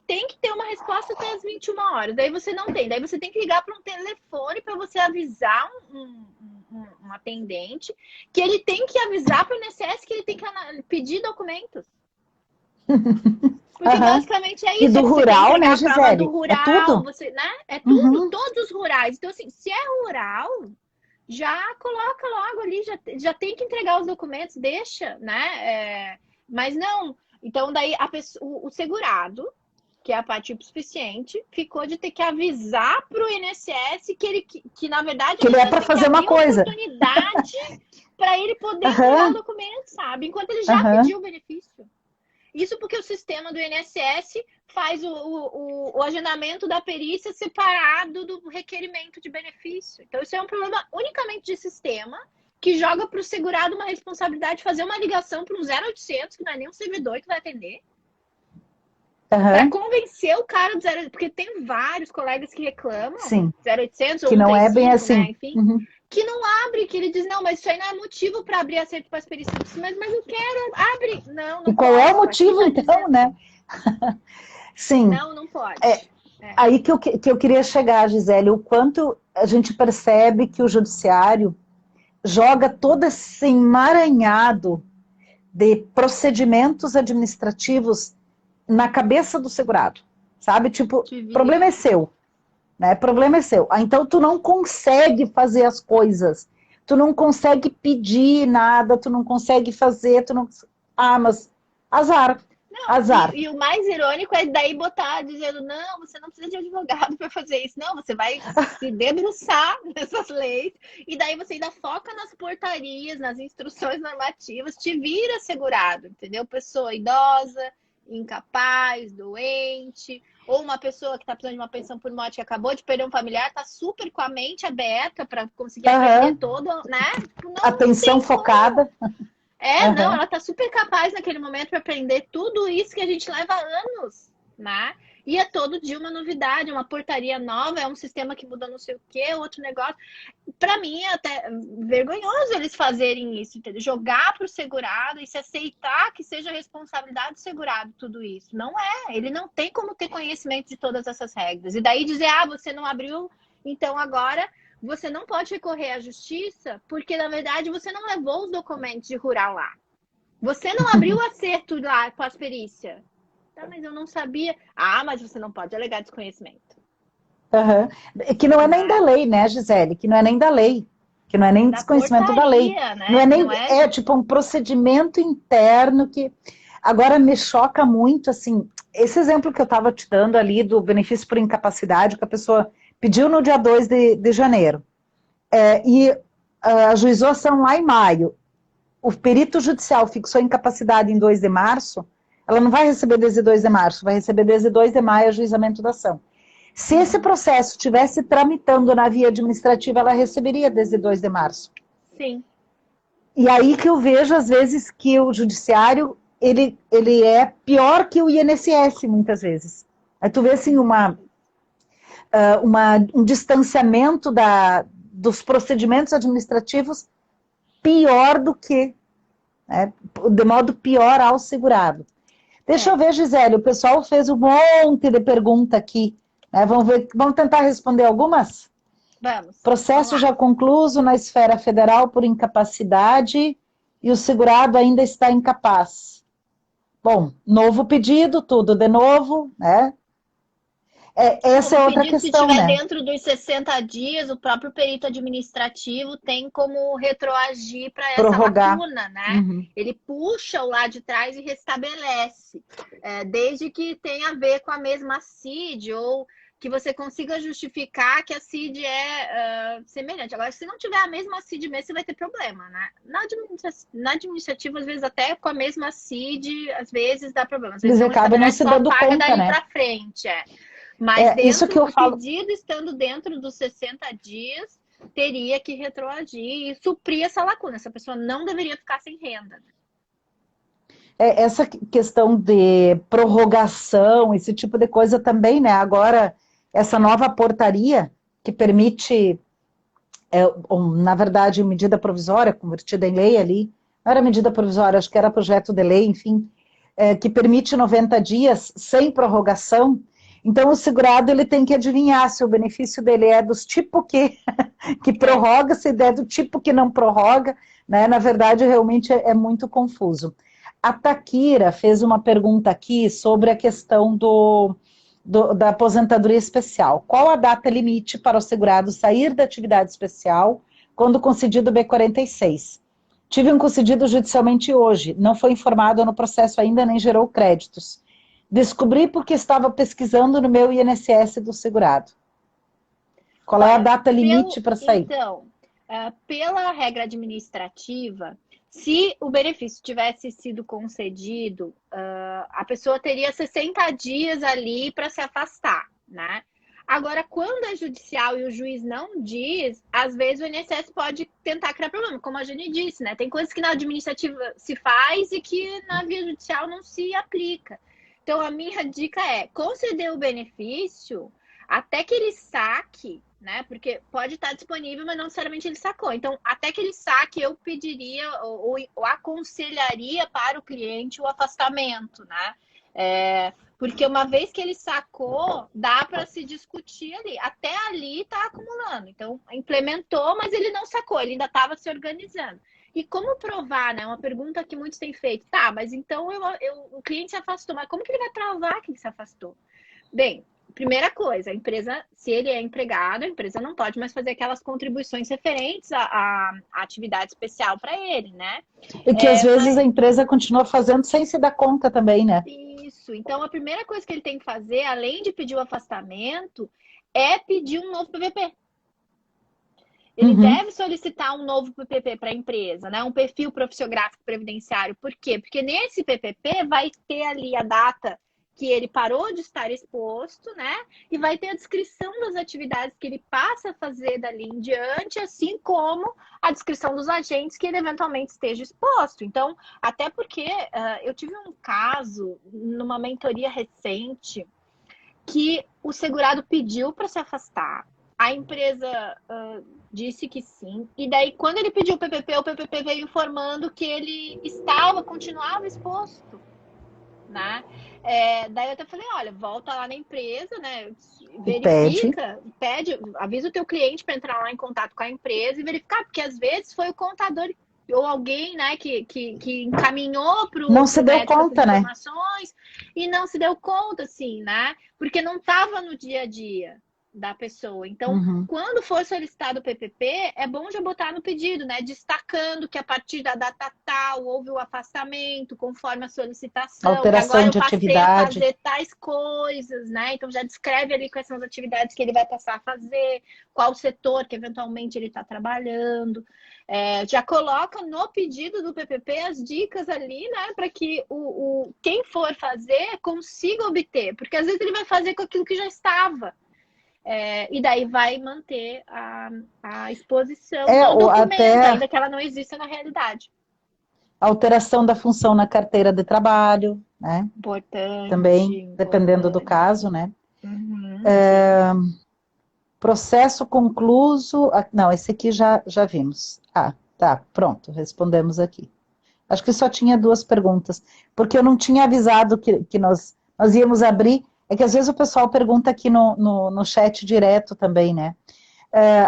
tem que ter uma resposta até as 21 horas, daí você não tem, daí você tem que ligar para um telefone para você avisar um atendente que ele tem que avisar para o INSS que ele tem que pedir documentos. Porque basicamente é isso. E do rural, né, Gisele? Do rural, é tudo? Você, né? É tudo, todos os rurais. Então, assim, se é rural, já coloca logo ali, já tem que entregar os documentos, deixa, né? Mas não. Então, daí o segurado, que é a parte suficiente, ficou de ter que avisar para o INSS que na verdade, que ele é para fazer uma coisa. Oportunidade para ele poder entregar o documento, sabe? Enquanto ele já pediu o benefício. Isso porque o sistema do INSS faz o agendamento da perícia separado do requerimento de benefício. Então, isso é um problema unicamente de sistema que joga para o segurado uma responsabilidade de fazer uma ligação para um 0800, que não é nem um servidor que vai atender, para convencer o cara do 0800, porque tem vários colegas que reclamam, 0800 ou que não é bem assim, né? Enfim, que não abre, que ele diz, não, mas isso aí não é motivo para abrir acerto pós-perícia. Mas eu quero, abre. Não e qual é o motivo, então, né? Sim. Não pode. Aí que eu queria chegar, Gisele, o quanto a gente percebe que o judiciário joga todo esse emaranhado de procedimentos administrativos na cabeça do segurado, sabe? Tipo, problema é seu. Né? Problema é seu. Então, tu não consegue fazer as coisas. Tu não consegue pedir nada, tu não consegue fazer, mas azar. Azar. E o mais irônico é daí botar, dizendo, não, você não precisa de advogado para fazer isso. Não, você vai se debruçar nessas leis, e daí você ainda foca nas portarias, nas instruções normativas, te vira segurado, entendeu? Pessoa idosa, incapaz, doente, ou uma pessoa que está precisando de uma pensão por morte que acabou de perder um familiar, está super com a mente aberta para conseguir atender todo, né? Atenção focada. Não, ela está super capaz naquele momento para aprender tudo isso que a gente leva anos, né? E é todo dia uma novidade, uma portaria nova, é um sistema que muda não sei o quê, outro negócio. Para mim é até vergonhoso eles fazerem isso, entendeu? Jogar para o segurado e se aceitar que seja responsabilidade do segurado tudo isso. Não é, ele não tem como ter conhecimento de todas essas regras. E daí dizer, você não abriu, então agora você não pode recorrer à justiça, porque na verdade você não levou os documentos de rural lá. Você não abriu o acerto lá com as perícias. Tá, mas eu não sabia. Mas você não pode alegar desconhecimento. Que não é nem da lei, né, Gisele? Que não é nem da lei. Que não é nem desconhecimento da lei. Né? Não é nem. É tipo um procedimento interno que. Agora me choca muito, assim, esse exemplo que eu estava te dando ali do benefício por incapacidade, que a pessoa pediu no dia 2 de janeiro. E ajuizou a ação lá em maio. O perito judicial fixou incapacidade em 2 de março. Ela não vai receber desde 2 de março, vai receber desde 2 de maio o ajuizamento da ação. Se esse processo estivesse tramitando na via administrativa, ela receberia desde 2 de março. Sim. E aí que eu vejo, às vezes, que o judiciário ele é pior que o INSS, muitas vezes. Aí tu vê, assim, um distanciamento dos procedimentos administrativos pior do que, né, de modo pior ao segurado. Deixa eu ver, Gisele, o pessoal fez um monte de pergunta aqui, né? Vamos tentar responder algumas? Vamos Processo lá. já concluído na esfera federal por incapacidade e o segurado ainda está incapaz. Bom, novo pedido, tudo de novo, né? Essa é O outra pedido, se questão, estiver né? dentro dos 60 dias, o próprio perito administrativo tem como retroagir para essa Prorrogar. lacuna, né? Uhum. Ele puxa o lá de trás e restabelece, desde que tenha a ver com a mesma CID ou que você consiga justificar que a CID é semelhante. Agora, se não tiver a mesma CID mesmo, você vai ter problema, né? Na administrativa, às vezes até com a mesma CID, às vezes dá problema. Às vezes Eles não acabam não estabelece, se só dando paga conta, dali né? para frente, Mas Isso que eu o falo. pedido estando dentro dos 60 dias, teria que retroagir e suprir essa lacuna. Essa pessoa não deveria ficar sem renda. Essa questão de prorrogação, esse tipo de coisa também, né? Agora, essa nova portaria que permite, na verdade, medida provisória, convertida em lei ali, não era medida provisória, acho que era projeto de lei, enfim, que permite 90 dias sem prorrogação. Então, o segurado ele tem que adivinhar se o benefício dele é dos tipo que prorroga, se é do tipo que não prorroga, né? Na verdade, realmente é muito confuso. A Takira fez uma pergunta aqui sobre a questão da aposentadoria especial. Qual a data limite para o segurado sair da atividade especial quando concedido o B46? Tive um concedido judicialmente hoje, não foi informado no processo ainda, nem gerou créditos. Descobri porque estava pesquisando no meu INSS do segurado. Qual é a data limite para sair? Então, pela regra administrativa, se o benefício tivesse sido concedido, a pessoa teria 60 dias ali para se afastar, né? Agora, quando é judicial e o juiz não diz, às vezes o INSS pode tentar criar problema, como a Jane disse, né? Tem coisas que na administrativa se faz e que na via judicial não se aplica. Então, a minha dica é conceder o benefício até que ele saque, né? Porque pode estar disponível, mas não necessariamente ele sacou. Então, até que ele saque, eu pediria ou aconselharia para o cliente o afastamento, né? Porque uma vez que ele sacou, dá para se discutir ali. Até ali está acumulando. Então, implementou, mas ele não sacou, ele ainda estava se organizando. E como provar, né? Uma pergunta que muitos têm feito. Tá, mas então o cliente se afastou, mas como que ele vai provar que ele se afastou? Bem, primeira coisa, a empresa, se ele é empregado, a empresa não pode mais fazer aquelas contribuições referentes à atividade especial para ele, né? E que às vezes a empresa continua fazendo sem se dar conta também, né? Isso. Então, a primeira coisa que ele tem que fazer, além de pedir o afastamento, é pedir um novo PPP. Ele deve solicitar um novo PPP para a empresa, né? Um perfil profissiográfico previdenciário. Por quê? Porque nesse PPP vai ter ali a data que ele parou de estar exposto, né? E vai ter a descrição das atividades que ele passa a fazer dali em diante, assim como a descrição dos agentes que ele eventualmente esteja exposto. Então, até porque eu tive um caso numa mentoria recente que o segurado pediu para se afastar. A empresa disse que sim. E daí, quando ele pediu o PPP veio informando que ele continuava exposto, né? Daí eu até falei, olha, volta lá na empresa, né? Verifica, pede, avisa o teu cliente para entrar lá em contato com a empresa e verificar, porque às vezes foi o contador ou alguém, né, que encaminhou para o médico essas informações, né? E não se deu conta, assim, né? Porque não estava no dia a dia da pessoa. Então, quando for solicitado o PPP, é bom já botar no pedido, né? Destacando que a partir da data tal houve o afastamento conforme a solicitação, alteração que agora de eu passei atividade. a fazer tais coisas, né? Então já descreve ali quais são as atividades que ele vai passar a fazer, qual setor que eventualmente ele está trabalhando. Já coloca no pedido do PPP as dicas ali, né? Para que quem for fazer consiga obter, porque às vezes ele vai fazer com aquilo que já estava. E daí vai manter a exposição do documento, ainda que ela não exista na realidade. alteração da função na carteira de trabalho, né? Também, dependendo do Importante. caso, né? Uhum, Processo concluso. Não, esse aqui já vimos. Ah, tá, pronto, respondemos aqui. Acho que só tinha duas perguntas, porque eu não tinha avisado que nós íamos abrir. É que às vezes o pessoal pergunta aqui no chat direto também, né?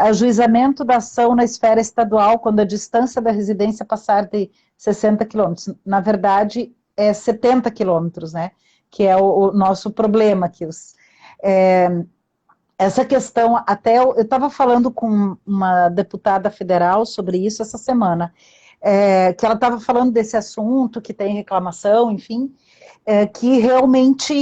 Ajuizamento da ação na esfera estadual quando a distância da residência passar de 60 quilômetros. Na verdade, é 70 quilômetros, né? Que é o nosso problema aqui. Essa questão, até eu estava falando com uma deputada federal sobre isso essa semana, que ela estava falando desse assunto, que tem reclamação, enfim, que realmente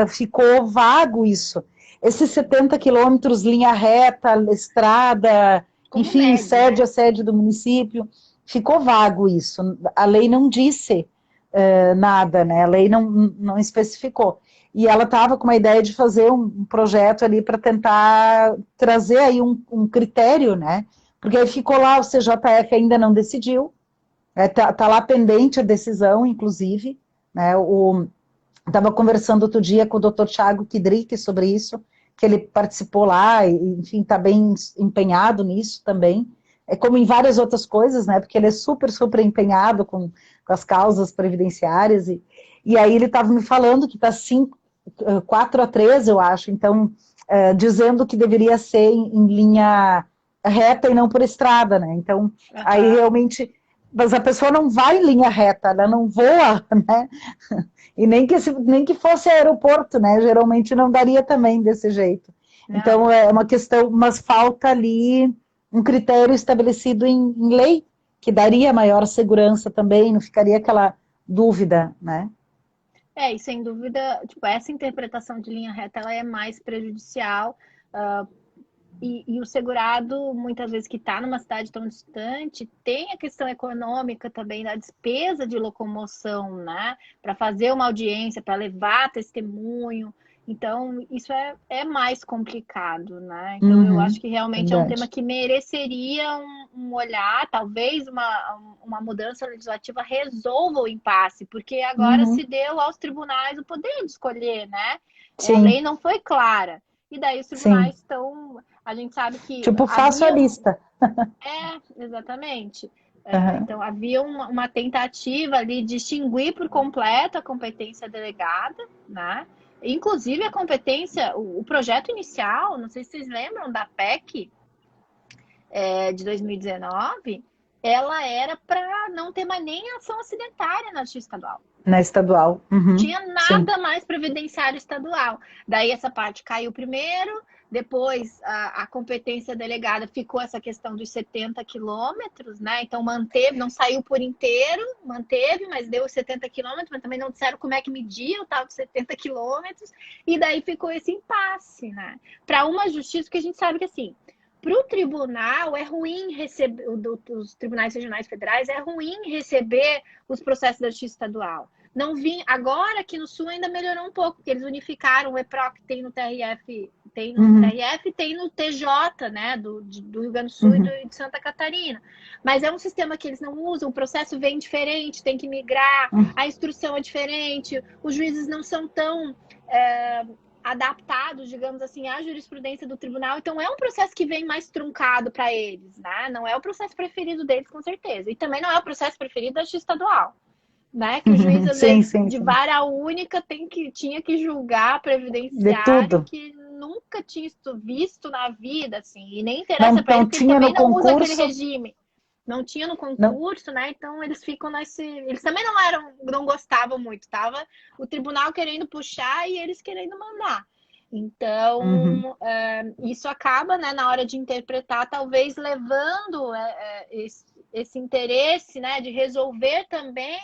ficou vago isso. Esses 70 quilômetros, linha reta, estrada, como enfim, média, sede né? a sede do município, ficou vago isso. A lei não disse nada, né? A lei não especificou. E ela estava com uma ideia de fazer um projeto ali para tentar trazer aí um critério, né? Porque aí ficou lá, o CJF ainda não decidiu, tá lá pendente a decisão, inclusive, né? Estava conversando outro dia com o Dr. Thiago Kidrick sobre isso, que ele participou lá, e, enfim, está bem empenhado nisso também. É como em várias outras coisas, né? Porque ele é super empenhado com as causas previdenciárias. E aí ele estava me falando que está 4-3, eu acho, então, dizendo que deveria ser em linha reta e não por estrada, né? Então, aí realmente, mas a pessoa não vai em linha reta, ela não voa, né? E nem que fosse aeroporto, né? Geralmente não daria também desse jeito. Não. Então, é uma questão, mas falta ali um critério estabelecido em lei, que daria maior segurança também, não ficaria aquela dúvida, né? E sem dúvida, tipo, essa interpretação de linha reta ela é mais prejudicial. E o segurado, muitas vezes que está numa cidade tão distante, tem a questão econômica também da despesa de locomoção, né? Para fazer uma audiência, para levar testemunho. Então, isso é mais complicado, né? Então, eu acho Uhum, que realmente é um tema verdade. que mereceria um olhar, talvez uma mudança legislativa resolva o impasse, porque agora se Uhum, deu aos tribunais o poder de escolher, né? A lei sim, não foi clara. E daí os sim. tribunais estão. A gente sabe que Tipo, faço a havia um. lista. Exatamente. Uhum, Então, havia uma tentativa ali de extinguir por completo a competência delegada, né? Inclusive a competência, o projeto inicial, não sei se vocês lembram da PEC de 2019, ela era para não ter mais nem ação acidentária na justiça estadual. na estadual. Uhum, Tinha sim. nada mais previdenciário estadual. Daí essa parte caiu primeiro, depois a competência delegada ficou essa questão dos 70 quilômetros, né? Então manteve, não saiu por inteiro, manteve, mas deu os 70 quilômetros, mas também não disseram como é que media o tal de 70 quilômetros, e daí ficou esse impasse, né? Para uma justiça que a gente sabe que assim, para o tribunal é ruim receber, os tribunais regionais federais é ruim receber os processos da justiça estadual. Não vim. Agora aqui no Sul ainda melhorou um pouco, porque eles unificaram o EPROC, tem no TRF, tem no Uhum, TRF, tem no TJ, né? Do Rio Grande do Sul e uhum, de Santa Catarina. Mas é um sistema que eles não usam, o processo vem diferente, tem que migrar, uhum, a instrução é diferente, os juízes não são tão é, adaptados, digamos assim, à jurisprudência do tribunal. Então é um processo que vem mais truncado para eles, né? Não é o processo preferido deles, com certeza. E também não é o processo preferido da justiça estadual, né? Que o juiz, uhum. às Sim, vezes, sim, de sim. vara única tinha que julgar De previdenciário tudo. que nunca tinha visto na vida, assim, e nem interessa para ele, Não porque ele tinha também no não usa aquele concurso, regime. Não tinha no não. concurso, né? Então eles ficam nesse. Eles também não gostavam muito, tava o tribunal querendo puxar e eles querendo mandar. Uhum, Então, isso acaba, né, na hora de interpretar, talvez levando esse interesse, né, de resolver também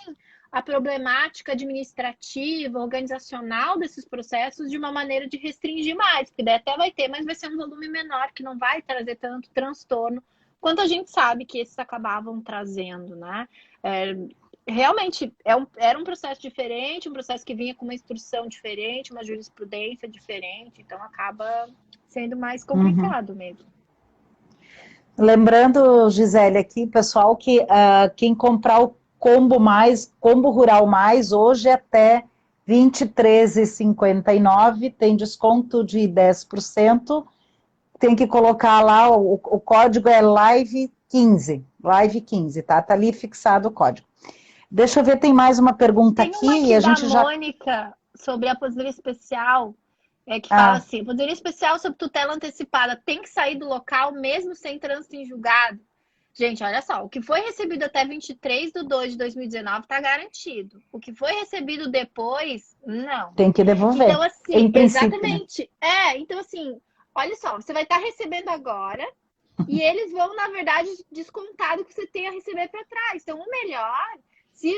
a problemática administrativa, organizacional desses processos de uma maneira de restringir mais, porque daí até vai ter, mas vai ser um volume menor, que não vai trazer tanto transtorno quanto a gente sabe que esses acabavam trazendo, né? Realmente era um processo diferente, um processo que vinha com uma instrução diferente, uma jurisprudência diferente, então acaba sendo mais uhum. complicado mesmo. Lembrando, Gisele, aqui, pessoal, que quem comprar o combo rural mais, hoje até 23,59, tem desconto de 10%, tem que colocar lá, o código é live15, tá? Tá ali fixado o código. Deixa eu ver, tem mais uma pergunta Tem uma aqui aqui e a da gente já... Mônica sobre a aposentadoria especial, que fala assim: aposentadoria especial sobre tutela antecipada tem que sair do local mesmo sem trânsito em julgado? Gente, olha só, o que foi recebido até 23/2/2019 está garantido. O que foi recebido depois, não. Tem que devolver, Então, assim, em princípio, né? exatamente. Então, assim, olha só, você vai estar recebendo agora e eles vão, na verdade, descontar do que você tem a receber para trás. Então, o melhor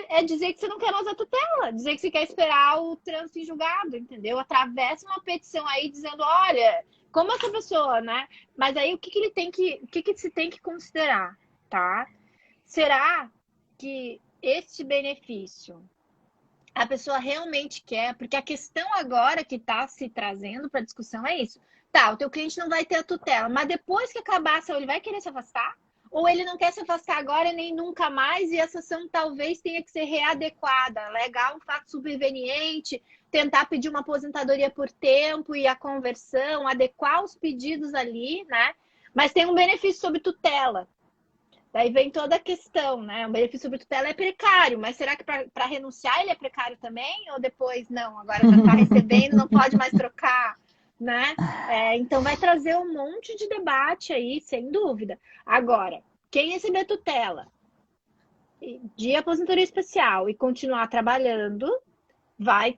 é dizer que você não quer mais a tutela, dizer que você quer esperar o trânsito em julgado, entendeu? Atravessa uma petição aí dizendo, olha, como essa pessoa, né? Mas aí o que ele tem que, o que se tem que considerar, tá? Será que este benefício a pessoa realmente quer? Porque a questão agora que está se trazendo para discussão é isso. Tá, o teu cliente não vai ter a tutela, mas depois que acabar a ação, ele vai querer se afastar? Ou ele não quer se afastar agora nem nunca mais, e essa ação talvez tenha que ser readequada, alegar um fato superveniente, tentar pedir uma aposentadoria por tempo e a conversão, adequar os pedidos ali, né? Mas tem um benefício sobre tutela. Daí vem toda a questão, né? O benefício sobre tutela é precário, mas será que para renunciar ele é precário também? Ou depois, não, agora já está recebendo, não pode mais trocar, né? Então vai trazer um monte de debate aí, sem dúvida. Agora, quem receber tutela de aposentadoria especial e continuar trabalhando, vai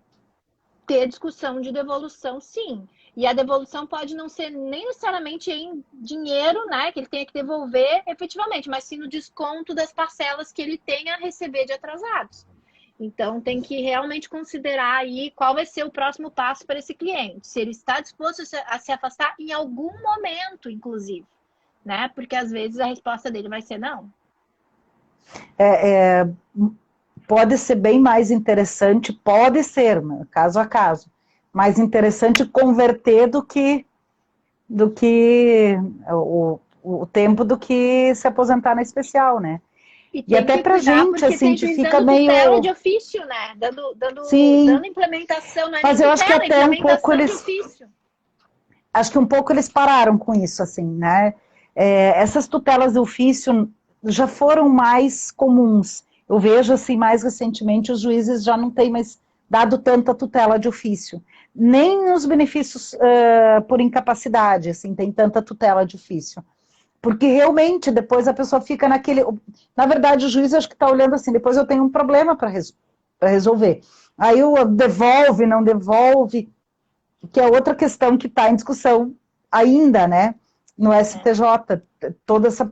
ter discussão de devolução, sim. E a devolução pode não ser nem necessariamente em dinheiro, né, que ele tenha que devolver efetivamente, mas sim no desconto das parcelas que ele tenha a receber de atrasados. Então, tem que realmente considerar aí qual vai ser o próximo passo para esse cliente. Se ele está disposto a se afastar em algum momento, inclusive, né? Porque às vezes a resposta dele vai ser não. Pode ser bem mais interessante, pode ser, né, caso a caso, mais interessante converter do que o tempo do que se aposentar na especial, né? E até que pra cuidar, gente, porque assim, tem que juiz fica dando meio... tutela de ofício, né? Sim, Dando implementação, não é nem mas eu acho que tutela, é até um pouco implementação de eles... ofício. Acho que um pouco eles pararam com isso, assim, né? Essas tutelas de ofício já foram mais comuns. Eu vejo, assim, mais recentemente, os juízes já não têm mais dado tanta tutela de ofício. Nem os benefícios por incapacidade, assim, tem tanta tutela de ofício. Porque realmente, depois a pessoa fica naquele... Na verdade, o juiz acho que está olhando assim, depois eu tenho um problema para resolver. Aí eu devolve, não devolve, que é outra questão que está em discussão ainda, né, no STJ, toda essa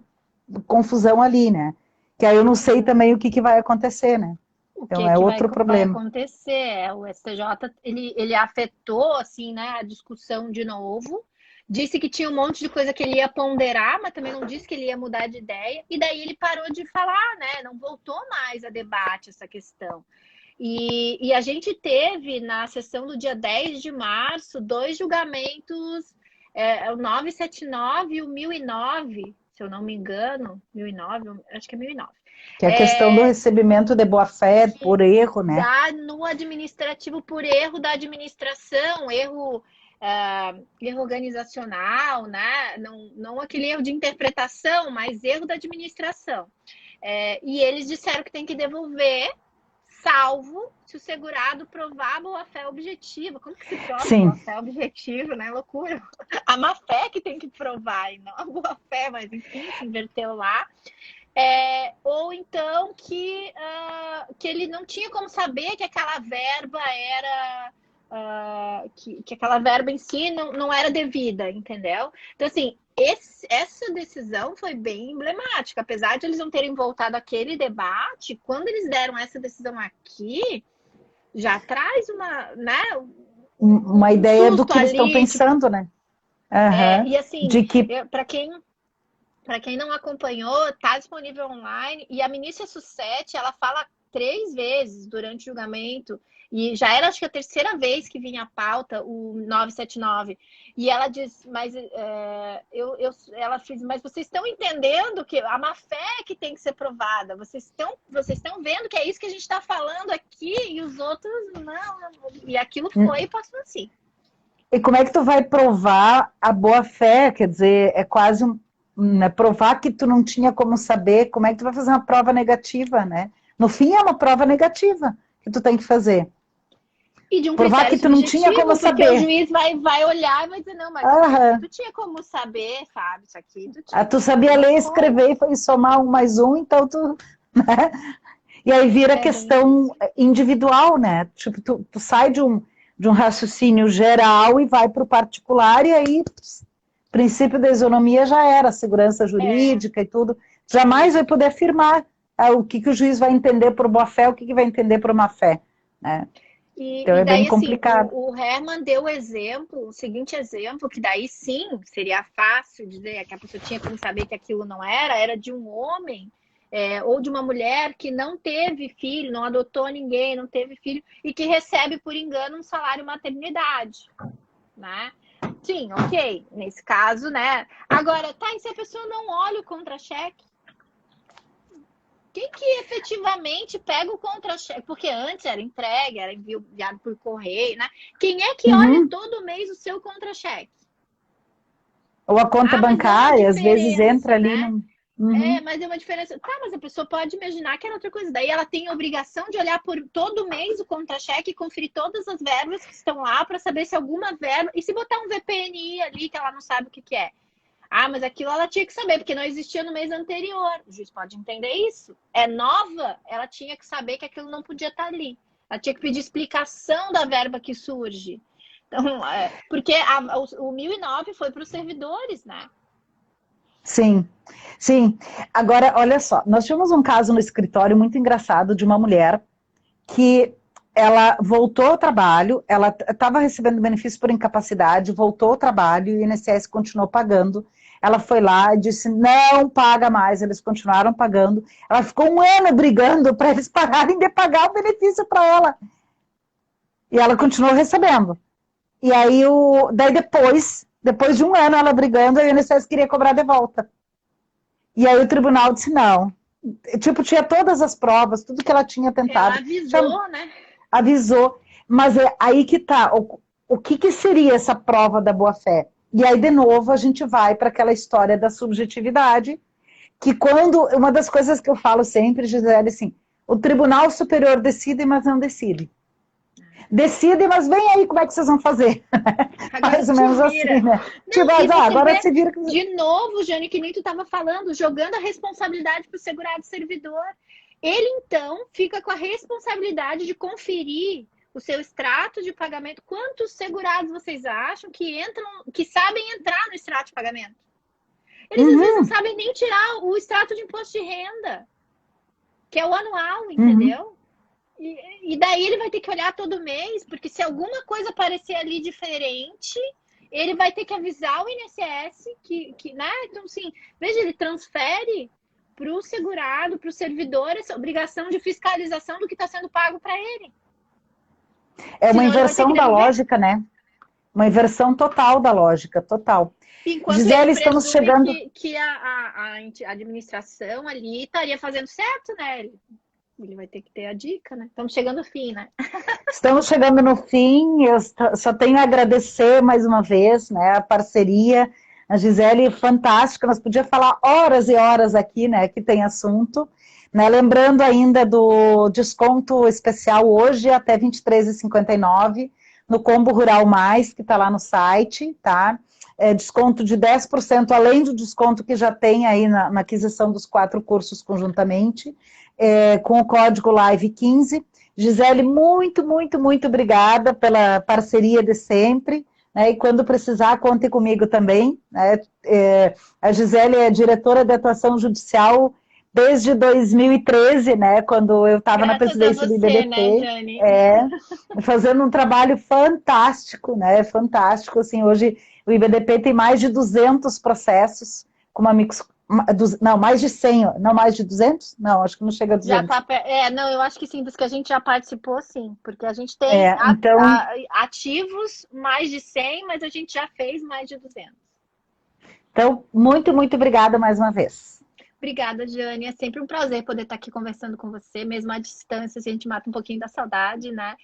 confusão ali, né, que aí eu não sei também o que vai acontecer, né, O então que é que outro vai problema. acontecer? O STJ, ele afetou, assim, né, a discussão de novo, disse que tinha um monte de coisa que ele ia ponderar, mas também não disse que ele ia mudar de ideia, e daí ele parou de falar, né, não voltou mais a debate essa questão. E a gente teve, na sessão do dia 10 de março, dois julgamentos, o 979 e o 1009, se eu não me engano, 1009, acho que é 1009. Que é a questão do recebimento de boa-fé por erro, né? Dá no administrativo por erro da administração, erro organizacional, né? Não aquele erro de interpretação, mas erro da administração. E eles disseram que tem que devolver, salvo se o segurado provar a boa-fé objetiva. Como que se prova a boa-fé objetiva, né? Loucura. A má-fé que tem que provar, e não a boa-fé, mas enfim, se inverteu lá. Ou então que ele não tinha como saber que aquela verba era... que aquela verba em si não era devida, entendeu? Então, assim, essa decisão foi bem emblemática. Apesar de eles não terem voltado àquele debate, quando eles deram essa decisão aqui, já traz uma ideia do que ali, eles estão pensando, tipo, né? E assim, de que... para quem não acompanhou, está disponível online. E a ministra Sussetti, ela fala 3 vezes durante o julgamento E já era, acho que a terceira vez que vinha a pauta, o 979. E ela diz, mas ela diz, mas vocês estão entendendo que a má-fé é que tem que ser provada. Vocês estão vendo que é isso que a gente está falando aqui e os outros não. E aquilo foi e passou assim. E como é que tu vai provar a boa-fé? Quer dizer, é quase provar que tu não tinha como saber. Como é que tu vai fazer uma prova negativa, né? No fim, é uma prova negativa que tu tem que fazer. E de um provar que tu não tinha como saber. Porque o juiz vai olhar e vai dizer, não, mas tu tinha como saber, sabe? Isso aqui tu tinha. Tu sabia ler, escrever e somar 1 mais 1, então tu... Né? E aí vira questão individual, né? Tipo, tu sai de um raciocínio geral e vai para o particular, e aí princípio da isonomia já era, segurança jurídica e tudo. Jamais vai poder afirmar o que o juiz vai entender por boa-fé, o que vai entender por má-fé, né? Então é bem complicado. Assim, o Herman deu o seguinte exemplo, que daí sim seria fácil dizer que a pessoa tinha como saber que aquilo não era de um homem ou de uma mulher que não teve filho, não adotou ninguém, não teve filho, e que recebe por engano um salário maternidade, né? Sim, ok, nesse caso, né? Agora, e se a pessoa não olha o contra-cheque? Quem que efetivamente pega o contra-cheque? Porque antes era entregue, era enviado por correio, né? Quem é que olha todo mês o seu contra-cheque? Ou a conta bancária, às vezes entra ali, né? Mas é uma diferença. Mas a pessoa pode imaginar que era outra coisa. Daí ela tem a obrigação de olhar por todo mês o contra-cheque e conferir todas as verbas que estão lá para saber se alguma verba... E se botar um VPNI ali que ela não sabe o que é? Mas aquilo ela tinha que saber, porque não existia no mês anterior. O juiz pode entender isso. É nova, ela tinha que saber que aquilo não podia estar ali. Ela tinha que pedir explicação da verba que surge. Então, porque o 1009 foi para os servidores, né? Sim, sim. Agora, olha só, nós tivemos um caso no escritório muito engraçado de uma mulher que ela voltou ao trabalho, ela estava recebendo benefício por incapacidade, voltou ao trabalho e o INSS continuou pagando. Ela foi lá e disse, não paga mais, eles continuaram pagando. Ela ficou 1 ano brigando para eles pararem de pagar o benefício para ela. E ela continuou recebendo. E aí, daí depois de 1 ano ela brigando, a INSS queria cobrar de volta. E aí o tribunal disse não. Tipo, tinha todas as provas, tudo que ela tinha tentado. Ela avisou, né? Avisou. Mas é aí que tá. O que seria essa prova da boa-fé? E aí, de novo, a gente vai para aquela história da subjetividade, que uma das coisas que eu falo sempre, Gisele, assim, o Tribunal Superior decide, mas não decide. Decide, mas vem aí, como é que vocês vão fazer? Mais ou menos assim, né? Agora se vira... De novo, Jane, que nem tu estava falando, jogando a responsabilidade para o segurado servidor. Ele, então, fica com a responsabilidade de conferir o seu extrato de pagamento. Quantos segurados vocês acham que sabem entrar no extrato de pagamento? Eles, às vezes, não sabem nem tirar o extrato de imposto de renda, que é o anual, entendeu? E daí ele vai ter que olhar todo mês, porque se alguma coisa aparecer ali diferente, ele vai ter que avisar o INSS né? Então, assim, veja, ele transfere para o segurado, para o servidor, essa obrigação de fiscalização do que está sendo pago para ele. É uma inversão da lógica, né? Uma inversão total da lógica, total. Enquanto Gisele, ele estamos chegando... que a administração ali estaria fazendo certo, né? Ele vai ter que ter a dica, né? Estamos chegando no fim, né? Estamos chegando no fim, eu só tenho a agradecer mais uma vez, né, a parceria, a Gisele fantástica, nós podíamos falar horas e horas aqui, né, que tem assunto, né, lembrando ainda do desconto especial hoje até R$ 23,59 no Combo Rural Mais, que está lá no site, tá? Desconto de 10%, além do desconto que já tem aí na aquisição dos 4 cursos conjuntamente, com o código LIVE15. Gisele, muito, muito, muito obrigada pela parceria de sempre, né? E quando precisar, conte comigo também, né? A Gisele é diretora de atuação judicial desde 2013, né? Quando eu estava na presidência do IBDP, né, Jane? fazendo um trabalho fantástico, né? Fantástico, assim, hoje o IBDP tem mais de 200 processos, como amigos Não, mais de 100, não mais de 200? Não, acho que não chega a Já 200. tá, não, eu acho que sim, dos que a gente já participou, sim, porque a gente tem Então, ativos mais de 100, mas a gente já fez mais de 200. então, muito, muito obrigada mais uma vez. Obrigada, Jane. É sempre um prazer poder estar aqui conversando com você, mesmo à distância, se a gente mata um pouquinho da saudade, né?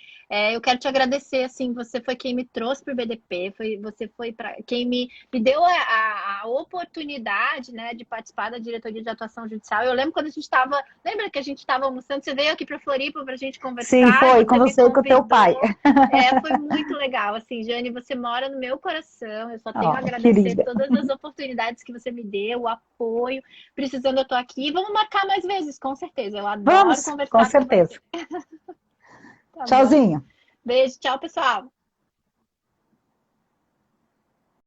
Eu quero te agradecer, assim, você foi quem me trouxe para o BDP, você foi quem me deu a oportunidade, né, de participar da diretoria de atuação judicial. Eu lembro quando a gente estava, lembra que a gente estava almoçando, você veio aqui para Floripa para a gente Sim, conversar, foi, você com me você e com o teu pai. convidou. Foi muito legal, assim, Jane, você mora no meu coração, eu só tenho a agradecer Querida. todas as oportunidades que você me deu, o apoio. Precisando, eu tô aqui. Vamos marcar mais vezes, com certeza. Eu adoro Vamos, com conversar com certeza. você. Tá bom. Tchauzinho. Beijo, tchau, pessoal.